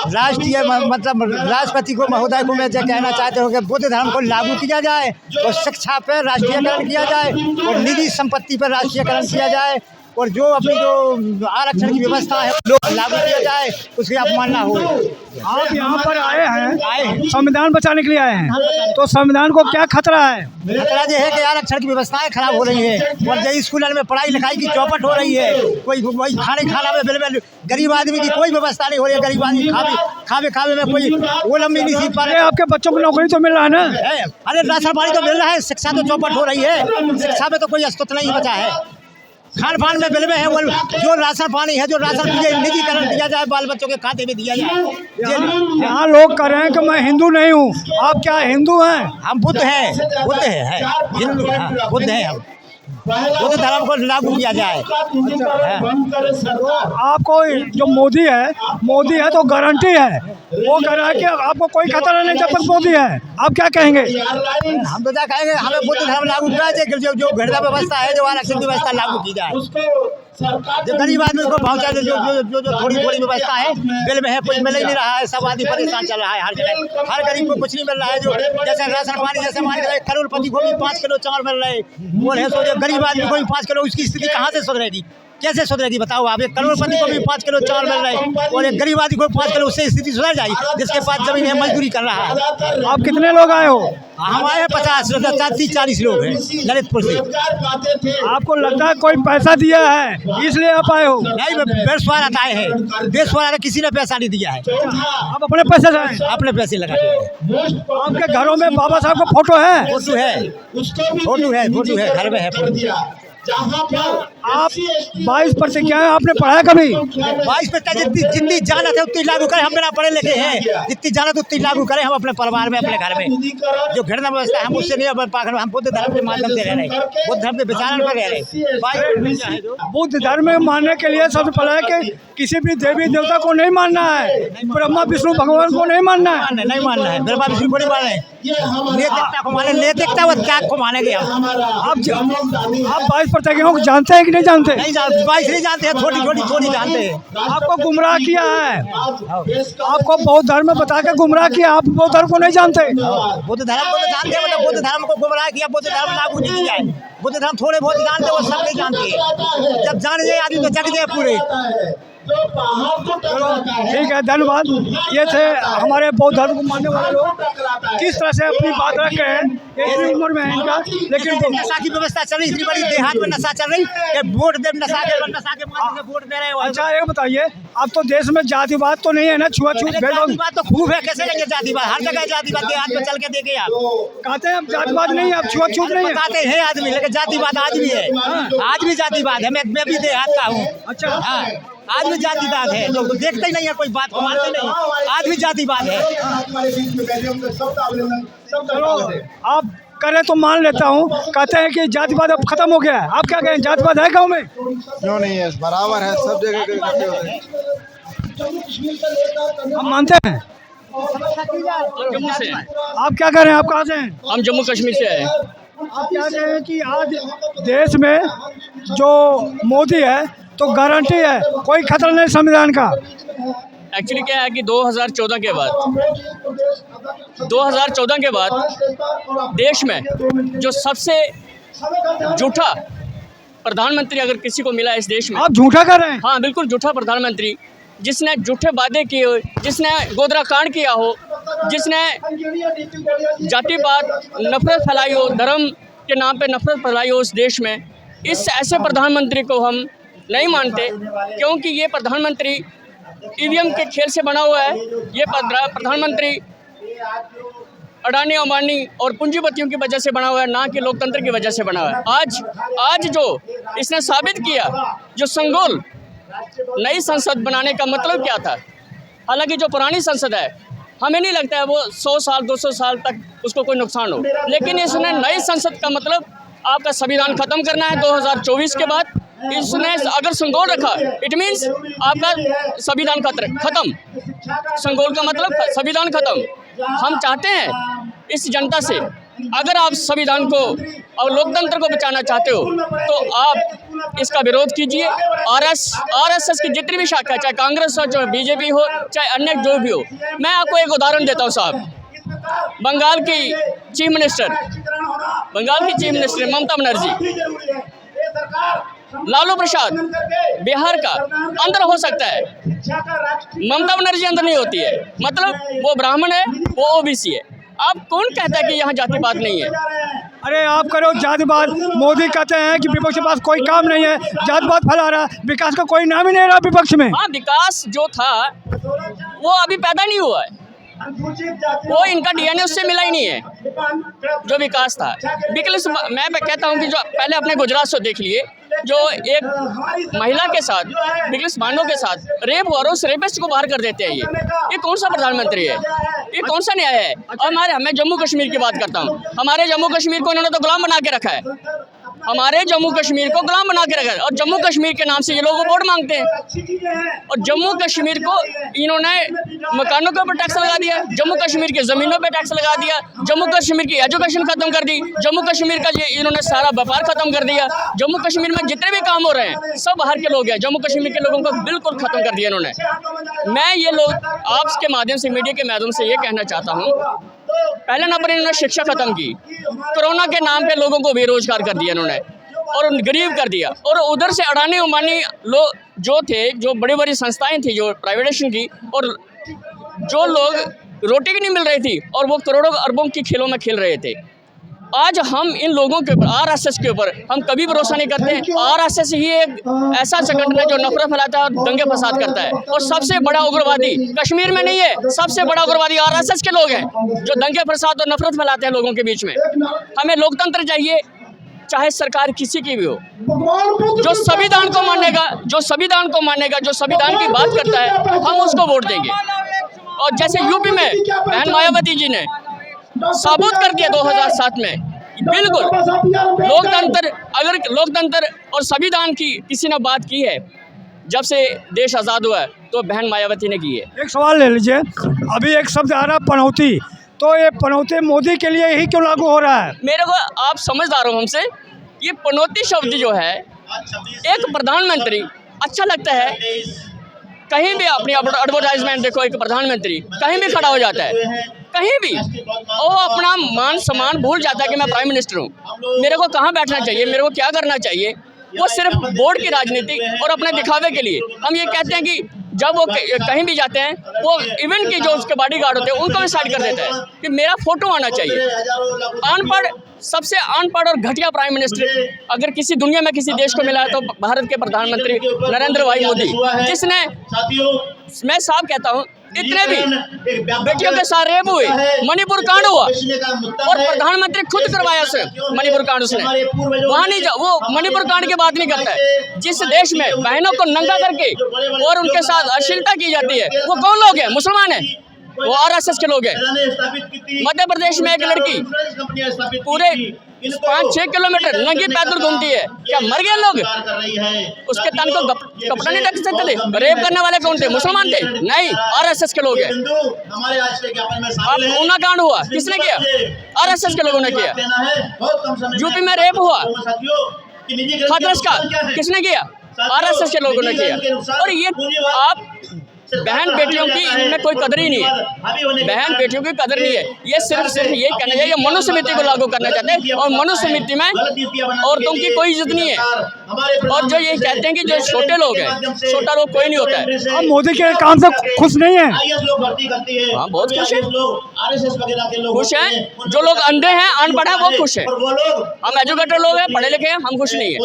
राष्ट्रीय मतलब राष्ट्रपति को महोदय को मैं जो कहना चाहते हो कि बुद्ध धर्म को लागू किया जाए और शिक्षा पर राष्ट्रीयकरण किया जाए और निजी संपत्ति पर राष्ट्रीयकरण किया जाए और जो अपनी जो आरक्षण की व्यवस्था है लोग लागू किया जाए, उसकी अपमानना हो। आप यहाँ पर आए हैं संविधान बचाने के लिए आए हैं, तो संविधान को क्या खतरा है? खतरा ये है कि आरक्षण की व्यवस्थाएं खराब हो रही है और जो स्कूलों में पढ़ाई लिखाई की चौपट हो रही है। कोई खाना में बिल्कुल गरीब आदमी की कोई व्यवस्था नहीं हो रही है। गरीब आदमी खावे में कोई वो लंबी नहीं सीख पा रहे। आपके बच्चों को नौकरी तो मिल रहा है ना? अरे राशन पानी तो मिल रहा है, शिक्षा तो चौपट हो रही है। शिक्षा में तो कोई अस्तित्व नहीं बचा है। खान पान में बिल में है, वो जो राशन पानी है, जो राशन निजीकरण दिया जाए, बाल बच्चों के खाते में दिया जाए। यहाँ लोग कह रहे हैं कि मैं हिंदू नहीं हूँ। आप क्या हिंदू हैं? हम बुद्ध हैं, हिंदू हैं, बुद्ध हैं हम। बुद्ध धर्म को लागू किया जाए। तो आपको जो मोदी है तो गारंटी है, वो कह रहा है कि आपको कोई खतरा नहीं जब तक मोदी है। आप क्या कहेंगे? हम तो क्या कहेंगे, हमें बुद्ध धर्म लागू किया जाए, जो घृणा व्यवस्था है, जो आरक्षण व्यवस्था लागू की जाए, जो गरीब आदमी को पहुँचा दे, जो थोड़ी व्यवस्था है बिल में है, कुछ मिल ही नहीं रहा है। सब आदमी परेशान चल रहा है हर जगह। हर गरीब को कुछ नहीं मिल रहा है। जो जैसे राशन पानी, जैसे मान के करोड़पति को भी 5 किलो चावल मिल रहे, वो है सोचे गरीब आदमी को भी 5 किलो, उसकी स्थिति कहाँ से सुधरेगी? कैसे सुधरेगी बताओ आप? एक करोड़पति को भी 5 किलो चावल मिल रहे और एक गरीब आदमी को 5 किलो, उससे स्थिति सुधर जाएगी जिसके पास जमीन है, मजदूरी कर रहा है। आप कितने लोग आए हो? हम आए हैं 50-40 लोग हैं ललितपुर से। आपको लगता है कोई पैसा दिया है इसलिए आप आए हो? नहीं, बेस्वार आए हैं। बेस्वार किसी ने पैसा नहीं दिया है। आप अपने पैसे से आए? अपने पैसे लगा दिए। आपके घरों में बाबा साहब का फोटो है? फोटो है, घर में है फोटो। आप 22 प्रतिज्ञाएं आपने पढ़ा कभी? 22 पे जितनी जानत है उतनी लागू करें। हम बिना पढ़े लिखे हैं, जितनी जानत उतनी लागू करें हम अपने परिवार में, अपने घर में। जो घृणा व्यवस्था है हम उससे नहीं पाकर, हम बुद्ध धर्म के माध्यम से रह रहे, बुद्ध धर्म के विचारण पर रह रहे। बुद्ध धर्म में मानने के लिए सबसे पहले है कि किसी भी देवी देवता को नहीं मानना है, ब्रह्मा विष्णु भगवान को नहीं मानना है। नहीं मानना है, ब्रह्मा विष्णु को नहीं मानना है, नैतिकता को माने, नैतिकता व त्याग को मानेंगे हम। आप 22 प्रतिज्ञाओं को जानते हैं कि नहीं जानते? नहीं जानते, 22 नहीं जानते हैं, थोड़ी जानते हैं। आपको गुमराह किया है, आपको बौद्ध धर्म में बता के गुमराह किया, आप बौद्ध धर्म को नहीं जानते। बुद्ध धर्म को तो जानते हैं, मतलब बुद्ध धर्म को गुमराह किया, बुद्ध धर्म लागू नहीं किया है। बुद्ध धर्म थोड़े बहुत जानते हैं, वो सब नहीं जानते। जब जान जाए आदमी तो जग जाए पूरे। ठीक है, धन्यवाद। ये थे हमारे बौद्ध धर्म को मानने वाले लोग, किस तरह से अपनी बात रख रहे हैं। इतनी उम्र में है इनका, लेकिन नशा की व्यवस्था चल रही, इतनी बड़ी देहात में नशा चल रही है, वोट दे नशा के माध्यम से वोट दे रहे हो। अच्छा ये बताइए, अब तो देश में जातिवाद तो नहीं है ना, छुआछूत जातिवाद तो खूब है, कैसे लेंगे जातिवाद? हर जगह जातिवाद, देहात में चल के देखे आप। कहते हैं अब जातिवाद नहीं है, अब छुआछूत नहीं है। कहते हैं आदमी, लेकिन जातिवाद आज भी है, आज भी जातिवाद है। मैं भी देहात का हूँ। अच्छा, हाँ, आज भी जातिवाद है, लोग देखते ही नहीं है, कोई बात को मानते नहीं, आज भी जातिवाद है। चलो आप करें तो मान लेता हूँ, कहते हैं कि जातिवाद अब खत्म हो गया है, आप क्या कहें, जातिवाद है गाँव में? क्यों नहीं है, बराबर है, सब जगह इकट्ठे होते हैं। हम मानते हैं। जम्मू से आप क्या कह रहे हैं, आप कहाँ से हैं? हम जम्मू कश्मीर से हैं। आप क्या कह रहे हैं कि आज देश में जो मोदी है तो गारंटी है, कोई खतरा नहीं संविधान का? एक्चुअली क्या है कि 2014 के बाद देश में जो सबसे झूठा प्रधानमंत्री अगर किसी को मिला इस देश में, आप झूठा कर रहे हैं? हाँ बिल्कुल झूठा प्रधानमंत्री, जिसने झूठे वादे किए हो, जिसने गोदरा कांड किया हो, जिसने जातिवाद नफरत फैलाई हो, धर्म के नाम पे नफरत फैलाई हो इस देश में, इस ऐसे प्रधानमंत्री को हम नहीं मानते, क्योंकि ये प्रधानमंत्री ईवीएम के खेल से बना हुआ है। ये प्रधानमंत्री अडानी अंबानी और पूंजीपतियों की वजह से बना हुआ है, ना कि लोकतंत्र की वजह से बना हुआ है। आज जो इसने साबित किया, जो संगोल नई संसद बनाने का मतलब क्या था, हालांकि जो पुरानी संसद है हमें नहीं लगता है वो 100 साल 200 साल तक उसको कोई नुकसान हो, लेकिन इसने नई संसद का मतलब आपका संविधान खत्म करना है 2024 के बाद। इसने अगर संगोल रखा, इट मीन्स आपका संविधान खत्म, संगोल का मतलब संविधान खत्म। हम चाहते हैं इस जनता से, अगर आप संविधान को और लोकतंत्र को बचाना चाहते हो तो आप इसका विरोध कीजिए। आरएसएस की जितनी भी शाखा, चाहे कांग्रेस हो, चाहे बीजेपी हो, चाहे अन्य जो भी हो। मैं आपको एक उदाहरण देता हूँ साहब, बंगाल की चीफ मिनिस्टर ममता बनर्जी, लालू प्रसाद बिहार का अंदर हो सकता है, ममता बनर्जी अंदर नहीं होती है, मतलब वो ब्राह्मण है, वो ओबीसी है। आप कौन कहता है कि यहाँ जातिवाद नहीं है? अरे आप करो जातिवाद, मोदी कहते हैं कि विपक्ष के पास कोई काम नहीं है, जातिवाद फैला रहा है, विकास का कोई नाम ही नहीं रहा विपक्ष में। हाँ, विकास जो था वो अभी पैदा नहीं हुआ है, वो इनका डीएनए उससे मिला ही नहीं है जो विकास था। बिकॉज मैं कहता हूँ कि जो पहले अपने गुजरात से देख लिए, जो एक महिला के साथ, बिकॉज मानव के साथ रेप हुआ, उस रेपिस्ट को बाहर कर देते हैं। ये कौन सा प्रधानमंत्री है, ये कौन सा न्याय है? और मैं जम्मू कश्मीर की बात करता हूँ, हमारे जम्मू कश्मीर को इन्होंने तो गुलाम बना के रखा है, हमारे जम्मू कश्मीर को गुलाम बना के रखा है। और जम्मू कश्मीर के नाम से ये लोग वोट मांगते हैं, और जम्मू कश्मीर को इन्होंने मकानों के ऊपर टैक्स लगा दिया, जम्मू कश्मीर की ज़मीनों पे टैक्स लगा दिया, जम्मू कश्मीर की एजुकेशन खत्म कर दी, जम्मू कश्मीर का ये इन्होंने सारा व्यापार खत्म कर दिया। जम्मू कश्मीर में जितने भी काम हो रहे हैं सब बाहर के लोग हैं, जम्मू कश्मीर के लोगों को बिल्कुल खत्म कर दिया इन्होंने। मैं ये लोग आपके माध्यम से, मीडिया के माध्यम से ये कहना चाहता हूँ, पहले नंबर इन्होंने शिक्षा खत्म की, कोरोना के नाम पे लोगों को बेरोजगार कर दिया इन्होंने और गरीब कर दिया। और उधर से अडानी अंबानी लोग जो थे, जो बड़ी बड़ी संस्थाएं थी जो प्राइवेटाइजेशन की, और जो लोग रोटी की नहीं मिल रही थी और वो करोड़ों अरबों की खेलों में खेल रहे थे। आज हम इन लोगों के ऊपर, आरएसएस के ऊपर हम कभी भरोसा नहीं करते। आरएसएस ही एक ऐसा संगठन है जो नफरत फैलाता है और दंगे फसाद करता है, और सबसे बड़ा उग्रवादी कश्मीर में नहीं है, सबसे बड़ा उग्रवादी आरएसएस के लोग हैं जो दंगे फसाद और नफरत फैलाते हैं लोगों के बीच में। हमें लोकतंत्र चाहिए, चाहे सरकार किसी की भी हो, जो संविधान को मानेगा, जो संविधान की बात करता है, हम उसको वोट देंगे। और जैसे यूपी में बहन मायावती जी ने साबुत कर दिया 2007 में, बिल्कुल लोकतंत्र और संविधान की किसी ने बात की है जब से देश आज़ाद हुआ है, तो बहन मायावती ने की है। एक सवाल ले लीजिए, अभी एक शब्द आ रहा पनौती, तो ये पनौती मोदी के लिए ही क्यों लागू हो रहा है? मेरे को आप समझदार हो हमसे, ये पनौती शब्द जो है, एक प्रधानमंत्री अच्छा लगता है, कहीं भी अपनी एडवर्टाइजमेंट देखो, एक प्रधानमंत्री कहीं भी खड़ा हो जाता है, कहीं भी, वो अपना मान सम्मान भूल जाता है कि मैं प्राइम मिनिस्टर हूँ, मेरे को कहाँ बैठना चाहिए, मेरे को क्या करना चाहिए। वो सिर्फ वोट की राजनीति और अपने दिखावे के लिए हम ये कहते हैं कि जब वो कहीं भी जाते हैं, वो इवन की जो उसके बॉडीगार्ड होते हैं उनको भी साइड कर देता है कि मेरा फोटो आना चाहिए। अनपढ़, सबसे अनपढ़ और घटिया प्राइम मिनिस्टर अगर किसी दुनिया में किसी देश को मिला है तो भारत के प्रधानमंत्री नरेंद्र भाई मोदी, जिसने, मैं साफ कहता हूँ, इतने भी बेटियों के साथ रेप हुए, मणिपुर कांड हुआ और प्रधानमंत्री खुद करवाया उसे मणिपुर कांड, उसने वहाँ नहीं वो मणिपुर कांड की बात नहीं करता है। जिस देश में बहनों को नंगा करके और उनके साथ अश्लीलता की जाती है, वो कौन लोग हैं? मुसलमान हैं, वो आरएसएस के लोग हैं। मध्य प्रदेश में एक लड़की पूरे 5-6 किलोमीटर नंगी पैदल घूमती है, क्या मर गए लोग? उसके तन को कपड़ा नहीं ढक सकते थे। रेप करने वाले कौन थे? मुसलमान थे? नहीं, आरएसएस के लोग हैं। अब ऊना कांड हुआ, किसने किया? आरएसएस के लोगों ने किया। यूपी में रेप हुआ हाथरस का, किसने किया? आरएसएस के लोगों ने किया। और ये आप बहन बेटियों की इनमें कोई कदर ही नहीं है, बहन बेटियों की कदर नहीं है। ये सिर्फ ये कहना चाहिए, मनुस्मृति को लागू करना चाहते हैं और मनुस्मृति में औरतों की कोई इज्जत नहीं है। और जो ये कहते हैं कि जो छोटे लोग हैं, छोटा लोग कोई नहीं होता है। आप मोदी के काम से खुश नहीं है? हाँ, बहुत खुश है, खुश हैं। जो लोग अंधे हैं, अनपढ़ हैं, वो खुश है। हम एजुकेटेड लोग हैं, पढ़े लिखे हैं, हम खुश नहीं है।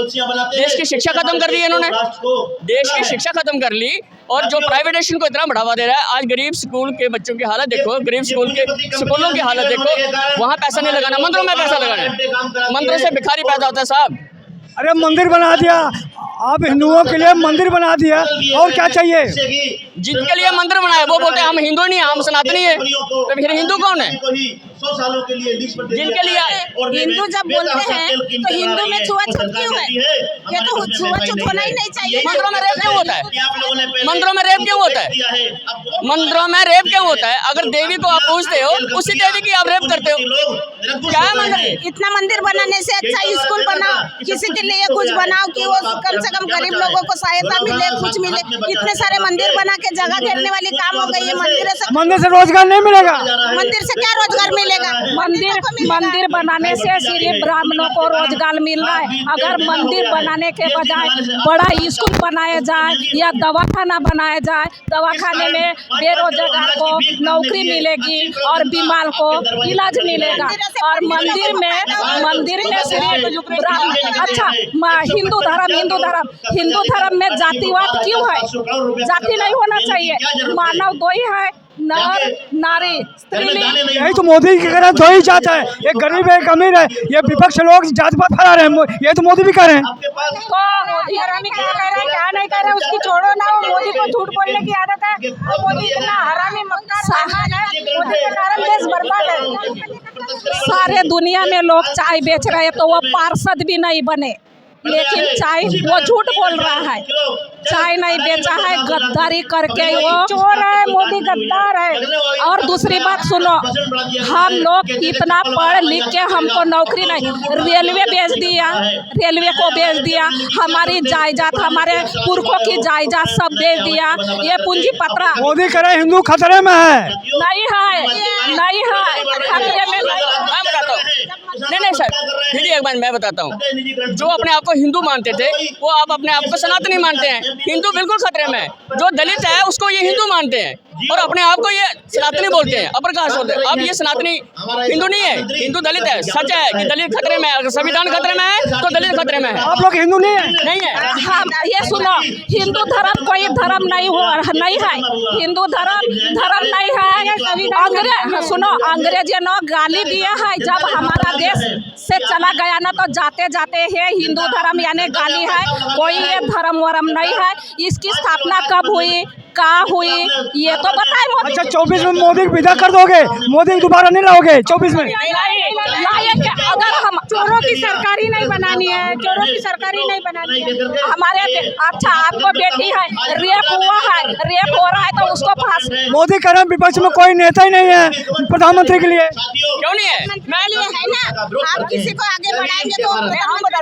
देश की शिक्षा खत्म कर दी है इन्होंने, देश की शिक्षा खत्म कर ली। और जो प्राइवेटेशन को इतना बढ़ावा दे रहा है, आज गरीब स्कूल के बच्चों की हालत देखो, गरीब स्कूलों की हालत देखो। वहाँ पैसा नहीं लगाना, मंदिरों में पैसा लगाना है। मंदिरों से भिखारी पैदा होता है साहब। अरे मंदिर बना दिया, आप हिंदुओं के लिए मंदिर बना दिया, और क्या चाहिए? जिनके लिए मंदिर बनाया वो बोलते हैं हम हिंदू नहीं है, हम सनातनी है, तो फिर हिंदू कौन है? जिनके लिए हिंदू जब बोलते हैं तो हिंदू में छुआछूत क्यों है? ये तो छुआछूत होना ही नहीं चाहिए। मंदिरों में रेप क्यों होता है? मंदिरों में रेप क्यों होता है? मंदिरों में रेप क्यों होता है? अगर देवी को आप पूछते हो, उसी देवी की आप रेप करते हो। क्या है मंदिर? इतना मंदिर बनाने से अच्छा स्कूल बनाओ, किसी के लिए कुछ बनाओ कि वो कम से कम गरीब लोगों को सहायता मिले, कुछ मिले। इतने सारे मंदिर बना के जगह घेरने वाली काम हो गई है। मंदिर से रोजगार नहीं मिलेगा। मंदिर से क्या रोजगार मिलेगा? मंदिर बनाने से सिर्फ ब्राह्मणों को रोजगार मिल रहा है। अगर मंदिर बनाने के बजाय बड़ा स्कूल बनाया जाए या दवाखाना बनाया जाए, दवाखाने में बेरोजगार को नौकरी मिलेगी और बीमार को इलाज मिलेगा। और मंदिर में सिर्फ ब्राह्मण, अच्छा हिंदू धर्म में जातिवाद क्यों है? जाति नहीं होना चाहिए, मानव दो ही है, नर नारी स्त्रीलिंग। यही तो मोदी की तरह दो ही जात है, एक गरीब है, एक अमीर है। ये विपक्ष लोग जातिवाद फैला रहे हैं, ये तो मोदी भी कर रहे हैं। तो मोदी हरामी क्या कह रहे हैं, क्या नहीं कह रहे हैं, उसकी छोड़ो ना। वो मोदी को झूठ बोलने की आदत है। मोदी इतना हरामी मक्कार है, मोदी के कारण देश बर्बाद है। सारे दुनिया में लोग चाय बेच रहे हैं तो वो पार्षद भी नहीं बने, लेकिन चाय वो झूठ बोल रहा है, चाय नहीं बेचा है, गद्दारी करके वो चोर है, मोदी गद्दार है। और दूसरी बात सुनो, हम लोग इतना पढ़ लिख के हमको नौकरी नहीं, रेलवे को बेच दिया, हमारी जायदाद, हमारे पुरखों की जायदाद सब बेच दिया। ये पूंजी पत्र मोदी कह रहे हिंदू खतरे में है। नहीं है, खतरे में नहीं सर, दीदी एक बार मैं बताता हूँ, जो अपने आप को हिंदू मानते थे वो आप अपने आप को सनातनी मानते हैं। हिंदू बिल्कुल खतरे में है। जो दलित है उसको ये हिंदू मानते हैं और अपने आप को ये सनातनी बोलते हैं, अपर कास्ट बोलते हैं। अब ये सनातनी हिंदू नहीं है, हिंदू दलित है। सच है कि दलित खतरे में है, अगर संविधान खतरे में है तो दलित खतरे में है। आप लोग हिंदू नहीं है? हम ये सुनो, हिंदू धर्म कोई धर्म नहीं है, हिंदू धर्म नहीं है, सुनो, अंग्रेजों ने गाली दिया है जब हमारा देश से चला गया ना, तो जाते जाते है हिंदू धर्म यानी गाली है, कोई ये धर्म वरम नहीं है। इसकी स्थापना कब हुई, कहाँ हुई, ये तो बताए मोदी। अच्छा 24 में मोदी को विदा कर दोगे? मोदी दोबारा नहीं लाओगे 24 में? अगर हम चोरों की सरकारी नहीं बनानी है, चोरों की सरकारी नहीं बनानी है हमारे। अच्छा आपको बेटी है, रेप हुआ है, रेप हो रहा है तो उसको पास। मोदी कह रहे हैं विपक्ष में कोई नेता ही नहीं है प्रधानमंत्री के लिए। क्यों नहीं है? है ना, आप किसी को आगे बढ़ाएंगे तो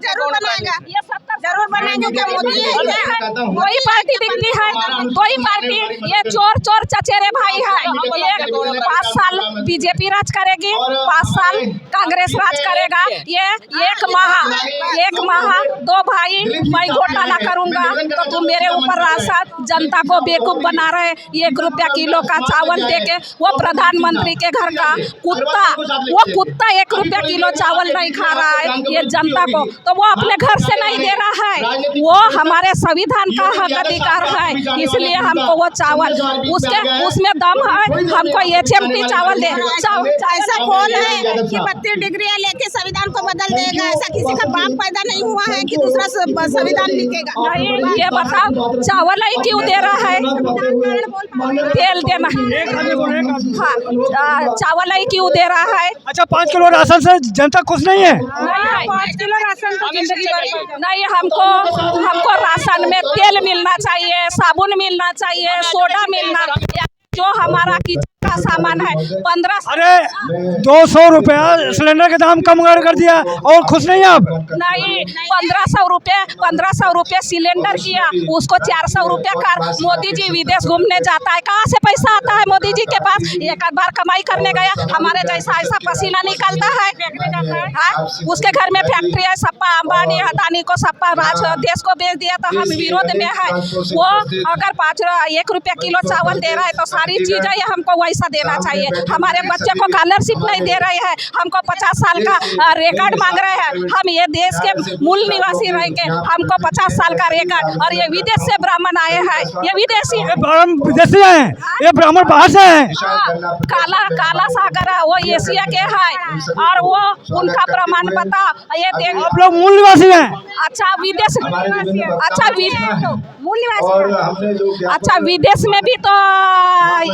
जरूर बनाएगा, ये सब जरूर बनाएंगे। क्या मोदी है? कोई पार्टी दिखती है, कोई पार्टी, ये चोर चोर चचेरे भाई है। ये 5 साल बीजेपी राज करेगी, 5 साल कांग्रेस राज करेगा। ये एक माह 2 भाई मैं घोटाला करूंगा तो तुम मेरे ऊपर राशन, जनता को बेवकूफ बना रहे। 1 रुपया किलो का चावल देके वो प्रधानमंत्री के घर का कुत्ता, वो कुत्ता 1 रुपया किलो चावल नहीं खा रहा है ये जनता को, तो वो अपने घर से नहीं दे रहा है। वो हमारे संविधान का हक अधिकार है, इसलिए हमको वो चावल उसमें दम है, हमको HMT चावल दे। ऐसा कौन है कि 32 डिग्री लेके संविधान को बदल देगा? ऐसा किसी का बाप पैदा नहीं हुआ है कि दूसरा संविधान लिखेगा। नहीं, ये बताओ चावल ही क्यों दे रहा है? तेल देना, हाँ चावल ही क्यों दे रहा है? अच्छा 5 किलो राशन से जनता खुश नहीं है? 5 किलो राशन तो जिंदगी भर नहीं। हमको राशन में तेल मिलना चाहिए, साबुन मिलना चाहिए, सोडा मिलना, जो हमारा किचन का सामान है। 15 अरे 200 रुपया सिलेंडर के दाम कम कर दिया और खुश नहीं आप? नहीं, 1500 रुपये सिलेंडर किया, उसको 400 रुपया कर। मोदी जी विदेश घूमने जाता है, कहाँ से पैसा आता है मोदी जी के पास? एक बार कमाई करने गया, हमारे जैसा ऐसा पसीना निकलता है। हाँ, उसके घर में फैक्ट्री है, सप्पा अंबानी अडानी को सप्पा देश को बेच दिया, तो हम विरोध में है। वो अगर 1 रुपया किलो चावल दे रहा है तो सारी चीजें हमको वैसा देना चाहिए। हमारे बच्चे को स्कॉलरशिप नहीं दे रहे हैं, हमको 50 साल का रिकॉर्ड मांग रहे हैं। हम ये देश के मूल निवासी रहेंगे, हमको 50 साल का रिकॉर्ड। और ये विदेश से ब्राह्मण आए हैं, ये विदेशी विदेशी हैं, ये ब्राह्मण बाहर से हैं। काला सागर है, वो एशिया के है, और वो उनका प्रमाण पता ये देख। आप लोग मूल निवासी हैं? अच्छा विदेश, मूल निवासी, अच्छा विदेश में भी तो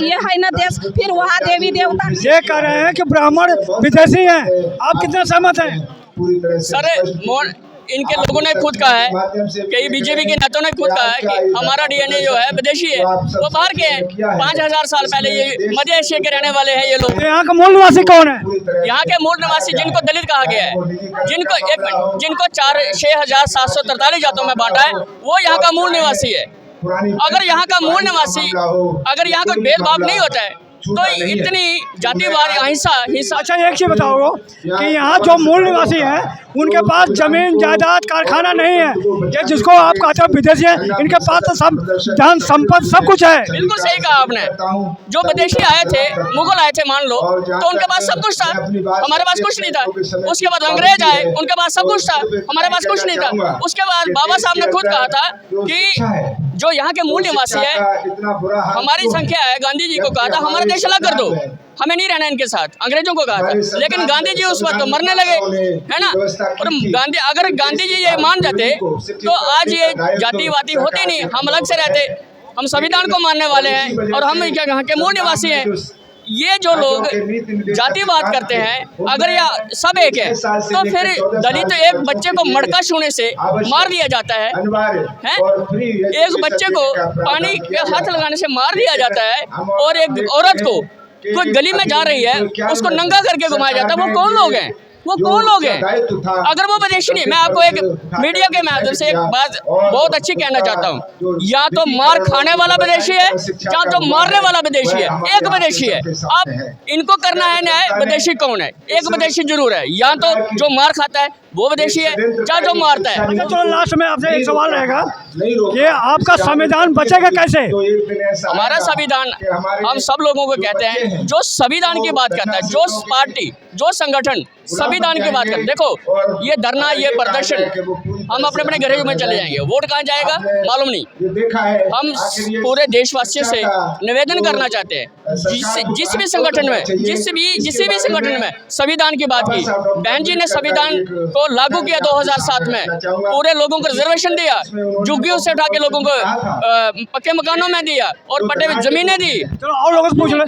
ये है ना देश, फिर वहाँ देवी देवता। ये कह रहे हैं कि ब्राह्मण विदेशी हैं, आप कितना सहमत हैं? सर इनके लोगों ने खुद कहा है कि बीजेपी के नेताओं ने खुद कहा है कि हमारा DNA जो है विदेशी है, वो बाहर के हैं। 5000 साल पहले ये मध्य एशिया के रहने वाले हैं ये लोग। यहाँ का मूल निवासी कौन है? यहाँ के मूल निवासी जिनको दलित कहा गया है, जिनको 6743 जातों में बांटा है, वो यहाँ का मूल निवासी है। अगर यहाँ का मूल निवासी, अगर यहाँ कोई भेदभाव नहीं होता है तो इतनी जातिवाद हिंसा। अच्छा एक चीज बताओ कि यहाँ जो मूल निवासी हैं उनके पास जमीन जायदाद कारखाना नहीं है, ये जिसको आप कहते हो विदेशी है, इनके पास तो सब धन संपत्ति सब कुछ है। बिल्कुल सही कहा आपने। जो विदेशी आए थे, मुगल आए थे मान लो, तो उनके पास सब कुछ था, हमारे पास कुछ नहीं था। उसके बाद अंग्रेज आए, उनके पास सब कुछ था, हमारे पास कुछ नहीं था। उसके बाद बाबा साहब ने खुद कहा था कि जो यहाँ के मूल निवासी है, हमारी संख्या है, गांधी जी को कहा था हमारा देश अलग कर दो, हमें नहीं रहना इनके साथ, अंग्रेजों को कहा था। लेकिन गांधी जी उस वक्त तो मरने लगे, है ना। और अगर गांधी जी ये मान जाते तो आज ये जातिवादी होते नहीं, हम अलग से रहते। हम संविधान को मानने वाले हैं और हम यहाँ के मूल निवासी हैं। ये जो लोग जातिवाद करते हैं, अगर यह सब एक है तो फिर दलित एक बच्चे को मड़का छूने से मार दिया जाता है, एक बच्चे को पानी पे हाथ लगाने से मार दिया जाता है, और एक औरत को कोई गली में जा रही है उसको नंगा करके घुमाया जाता है। वो कौन लोग हैं? वो कौन लोग हैं? अगर वो विदेशी नहीं, मैं आपको एक मीडिया के माध्यम से एक बात बहुत अच्छी कहना चाहता हूँ, या तो मार खाने वाला विदेशी है या तो मारने वाला विदेशी है, एक विदेशी है। अब इनको करना है न्याय, विदेशी कौन है? एक विदेशी जरूर है, या तो जो मार खाता है वो विदेशी है, चाहे जो मारता है। अच्छा, चलो लास्ट में आपसे एक सवाल रहेगा कि आपका संविधान बचेगा कैसे? हमारा संविधान, हम सब लोगों को कहते हैं, जो संविधान की बात करता है, जो पार्टी, जो संगठन संविधान की बात करते, देखो ये धरना, ये प्रदर्शन, हम अपने अपने घरों में चले जाएंगे, वोट कहाँ जाएगा मालूम नहीं। हम पूरे देशवासियों से निवेदन करना चाहते हैं, जिस भी संगठन में, जिस भी संगठन में संविधान की बात की, बहन जी ने संविधान को लागू किया 2007 में, पूरे लोगों को रिजर्वेशन दिया, झुग्गियों से उठा के लोगों को पक्के मकानों में दिया और पट्टे में जमीनें दी। और लोगों से पूछ ले,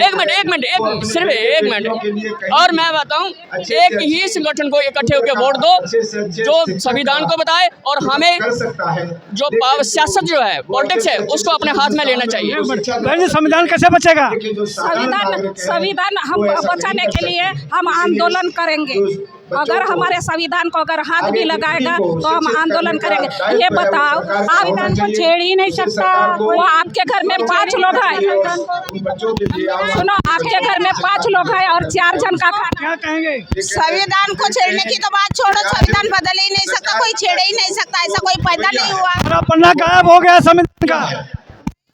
एक मिनट, सिर्फ एक मिनट, और मैं बताऊं, एक ही संगठन को इकट्ठे होकर वोट दो जो संविधान को बताए, और हमें जो सियासत जो है, पॉलिटिक्स है, उसको अपने हाथ में लेना चाहिए। संविधान कैसे बचेगा? संविधान हम बचाने के लिए हम आंदोलन करेंगे। अगर हमारे संविधान को अगर हाथ भी लगाएगा तो हम आंदोलन करेंगे। ये बताओ, संविधान को छेड़ ही नहीं सकता। वो आपके घर में 5 लोग हैं, सुनो, आपके घर में 5 लोग हैं और 4 जन का खाना। क्या कहेंगे? संविधान को छेड़ने की तो बात छोड़ो, संविधान बदल ही नहीं सकता, कोई छेड़ ही नहीं सकता, ऐसा कोई पैदा नहीं हुआ। पन्ना गायब हो गया संविधान का,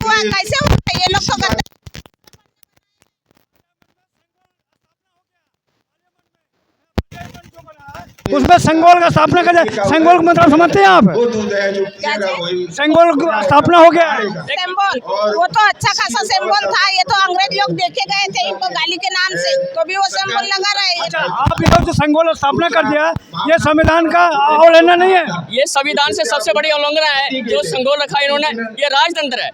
कैसे हुआ? ये लोग तो करते। उसमें संगोल का स्थापना कर, संगोल का मतलब समझते हैं आप? संगोल का स्थापना हो गया। सिंबल, वो तो अच्छा खासा सिंबल था, ये तो अंग्रेज लोग देखे गए थे इनको गाली के नाम से, तो भी वो सिंबल लगा रहे। अच्छा, आप ये जो संगोल स्थापना कर दिया, ये संविधान का अवहेलना नहीं है? ये संविधान से सबसे बड़ी उल्लंघना है जो संगोल रखा इन्होंने। ये राजतंत्र है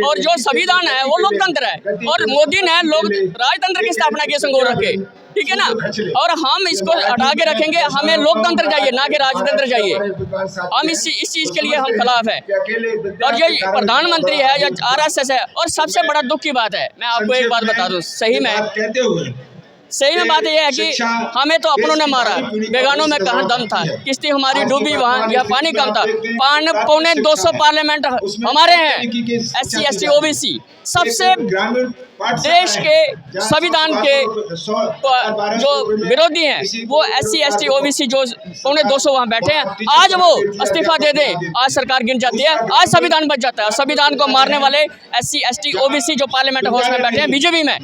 और जो संविधान है वो लोकतंत्र है, और मोदी ने लोग राजतंत्र की स्थापना की संगोल रखे, ठीक है ना। और हम इसको हटा के रखेंगे, हमें लोकतंत्र चाहिए, ना कि राजतंत्र चाहिए। हम इस चीज़ के लिए हम खिलाफ हैं। और ये प्रधानमंत्री है या RSS है, और सबसे बड़ा दुख की बात है, मैं आपको एक बात बता दूं, सही में बात यह है कि हमें तो अपनों ने मारा, बेगानों में कहाँ दम था, किश्ती हमारी डूबी वहाँ, यह पानी कम था। 250 पार्लियामेंट हमारे हैं, SC ST OBC, सबसे देश के संविधान के जो विरोधी हैं वो SC ST OBC जो 250 वहाँ बैठे हैं, आज वो इस्तीफा दे दें, आज सरकार गिन जाती है, आज संविधान बच जाता है। संविधान को मारने वाले SC ST OBC जो पार्लियामेंट हाउस में बैठे हैं बीजेपी में,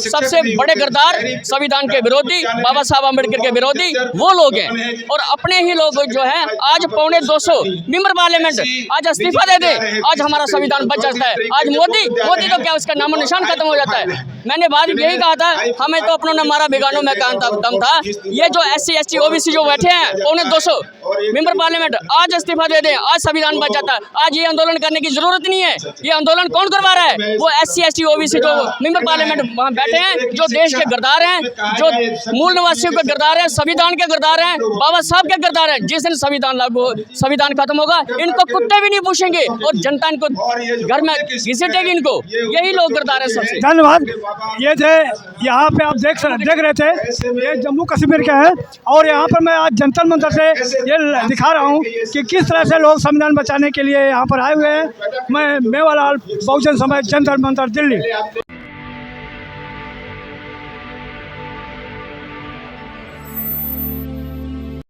सबसे बड़े गद्दार, संविधान के विरोधी, बाबा साहब अम्बेडकर के विरोधी वो लोग हैं। और अपने ही लोग जो हैं, आज 250 मेंबर पार्लियामेंट आज इस्तीफा दे दें, आज हमारा संविधान बच जाता है। आज मोदी तो क्या, उसका नामो निशान खत्म हो जाता है। मैंने बात यही कहा था, हमें तो अपनों ने मारा, बेगानों में कहाँ दम था। ये जो SC ST OBC जो बैठे हैं 250 मेंबर पार्लियामेंट, आज इस्तीफा दे दें, आज संविधान बच जाता है। आज ये आंदोलन करने की जरूरत नहीं है। ये आंदोलन कौन करवा रहा है? वो SC ST OBC जो मेंबर पार्लियामेंट वहाँ बैठे हैं, जो देश के गद्दार हैं, जो मूल निवासियों के गद्दार हैं, संविधान के गद्दार हैं, बाबा साहब के गद्दार हैं। जिस दिन संविधान खत्म होगा, इनको कुत्ते भी नहीं पूछेंगे और जनता इनको घर में घसीटेगी इनको। यही लोग गद्दार हैं सबसे। धन्यवाद। ये थे, यहाँ पे आप देख रहे थे, ये जम्मू कश्मीर के हैं, और यहाँ पर मैं आज जंतर मंतर से ये दिखा रहा हूँ कि किस तरह से लोग संविधान बचाने के लिए यहाँ पर आए हुए हैं। मैं मेवालाल, बहुजन समाज, जंतर मंतर, दिल्ली।